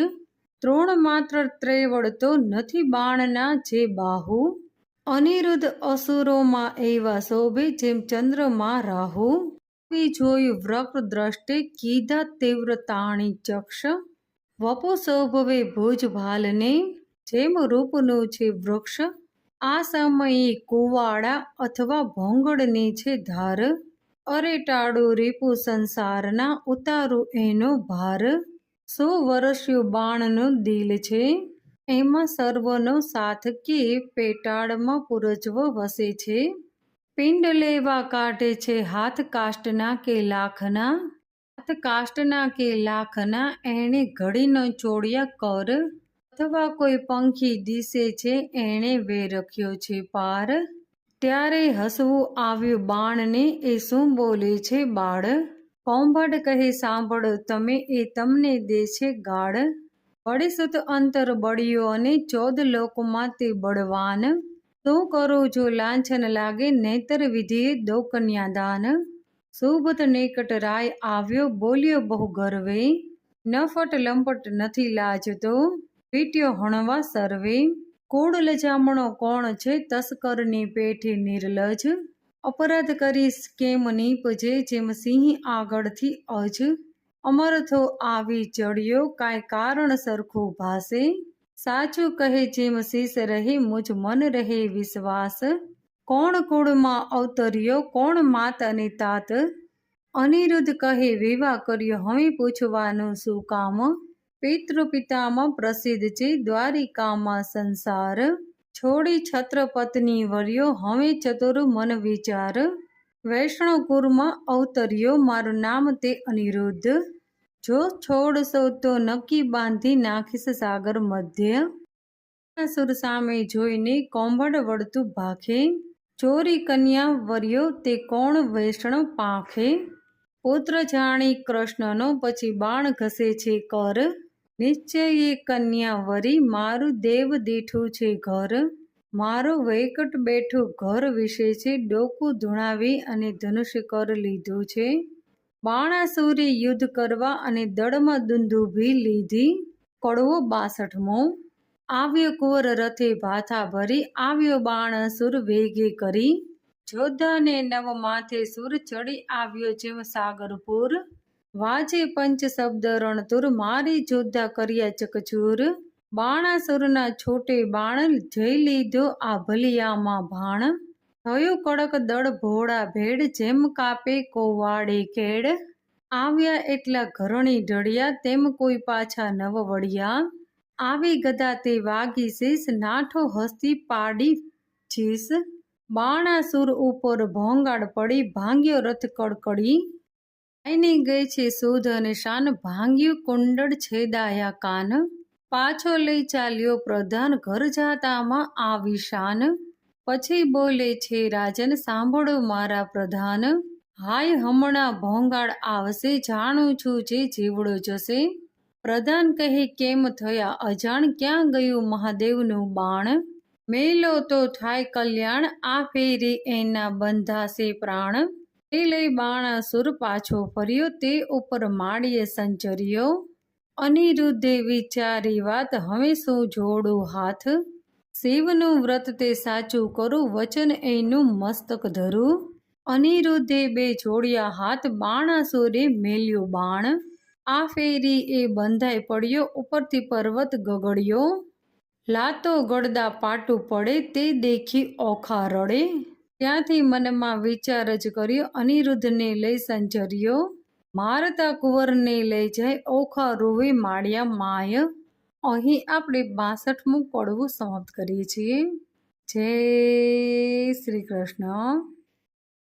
તૃણ માત્ર ત્રેવડ તો નથી બાણના જે બાહુ, અનિરુદ્ધ અસુરોમાં એવા શોભે જેમ ચંદ્રમાં રાહુ, જોયું વ્રપ દ્રષ્ટે કીધા તીવ્ર તાણી ચક્ષ, વપુ શોભવે ભુજ ભાલને જેમ રૂપનું છે વૃક્ષ, આ સમયે કુવાડા અથવા ભોંગળને છે ધાર, અરે ટાળું રીપુ સંસારના ઉતારું એનો ભાર, 100 વર્ષયું બાણનું દિલ છે એમાં સર્વનો સાથ કે પેટાળમાં પુરજવ વસે છે, પિંડ લેવા કાઢે છે હાથ કાષ્ટના કે લાખના, હાથ કાષ્ટના કે લાખના એણે ઘડીનો ચોળિયા કર, અથવા કોઈ પંખી દિશે છે એણે વેરખ્યો છે પાર, ત્યારે હસવું આવ્યું બાણને એ શું બોલે છે બાળ, પૌંભડ કહે સાંભળો તમે એ તમને દે છે ગાળ, બળીસુત અંતર બળ્યો અને 14 લોકમાં તે બળવાન, શું કરું જો લાંછન લાગે નહીતર વિધિએ દો કન્યાદાન, સુબત નિકટ રાય આવ્યો બોલ્યો બહુ ગર્વે, નફટ લંપટ નથી લાજતો વીટ્યો હણવા સર્વે, કુળ લજામણો કોણ છે તસ્કરની પેઠે નિર્લજ, અપરાધ કરીશ કેમ નીપજે જેમ સિંહ આગળથી અજ, અમરથો આવી ચડ્યો કાંઈ કારણ સરખું ભાસે, સાચું કહે જેમ શીશ રહે મુજ મન રહે વિશ્વાસ, કોણ કુળમાં અવતર્યો કોણ માત અને તાત, અનિરુદ્ધ કહે વિવાહ કર્યો હવે પૂછવાનું શું કામ, પિતૃ પિતામાં પ્રસિદ્ધ છે દ્વારિકામાં સંસાર, છોડી છત્રપત્ની વર્યો હવે ચતુર મન વિચાર, વૈષ્ણવ કુળમાં અવતર્યો મારું નામ તે અનિરુદ્ધ, જો છોડશો તો નક્કી બાંધી નાખીશ સાગર મધ્ય, સુર સામે જોઈને કોંભડ વળતું ભાખે, ચોરી કન્યા વર્યો તે કોણ વૈષ્ણવ પાંખે, પુત્ર જાણી કૃષ્ણનો પછી બાણ ઘસે છે કર, નિશ્ચય એ કન્યા વરી મારું દેવ દીઠું છે ઘર, મારું વૈકટ બેઠું ઘર વિશે છે ડોકું ધૂણાવી અને ધનુષ્ય કર લીધું છે, બાણાસુરે યુદ્ધ કરવા અને દળમાં દુંદુભી લીધી, કડવો 62મો, આવ્યો કુંવર રથે ભાથા ભરી આવ્યો બાણાસુર વેગે કરી, જોધાને નવ માથે સુર ચડી આવ્યો જેમ સાગરપુર, વાજે પંચ શબ્દ રણતુર મારી જોધા કર્યા ચકચૂર, બાણાસુરના છોટે બાણ જઈ લીધો આ ભલિયામાં ભાણ, થયું કડક દળ ભોળા ભેડ જેમ કાપે કોવાડે કેડ, આવ્યા એટલા ઘરણી ઢળ્યા તેમ કોઈ પાછા નવ વળ્યા, આવી ગદા તે વાગી શીશ નાઠો હસ્તી પાડી ચીસ, બાણાસુર ઉપર ભોંગાડ પડી ભાંગ્યો રથ કડકડી, આઈની ગઈ છે સુધ અને શાન ભાંગ્યું કુંડળ છેદાયા કાન, પાછો લઈ ચાલ્યો પ્રધાન ઘર જાતામાં આવી શાન, પછી બોલે છે રાજન સાંભળો મારા પ્રધાન, હાય હમણાં ભોંગાડ આવશે જાણું છું જે જીવડો જશે, પ્રધાન કહે કેમ થયા અજાણ ક્યાં ગયું મહાદેવનું બાણ, મેલો તો થાય કલ્યાણ આ ફેરી એના બંધાશે પ્રાણ, તે લઈ બાણાસુર પાછો ફર્યો તે ઉપર માળીએ સંચર્યો, અનિરુદ્ધે વિચારી વાત હવે શું જોડું હાથ, શિવનું વ્રત તે સાચું કરું વચન એનું મસ્તક ધરું, અનિરુદ્ધે બે જોડિયા હાથ, બાણાસુરે મેલ્યું બાણ. આ ફેરી એ બંધાઈ પડ્યો, ઉપરથી પર્વત ગગડ્યો. લાતો ગળદા પાટું પડે, તે દેખી ઓખા રડે. ત્યાંથી મનમાં વિચાર જ કર્યો, અનિરુદ્ધને લઈ સંચર્યો. મારતા કુંવરને લઈ જાય, ઓખા રોવે માળ્યા માય. અહીં આપણે 62મું પડવું સમાપ્ત કરીએ છીએ. જય શ્રી કૃષ્ણ.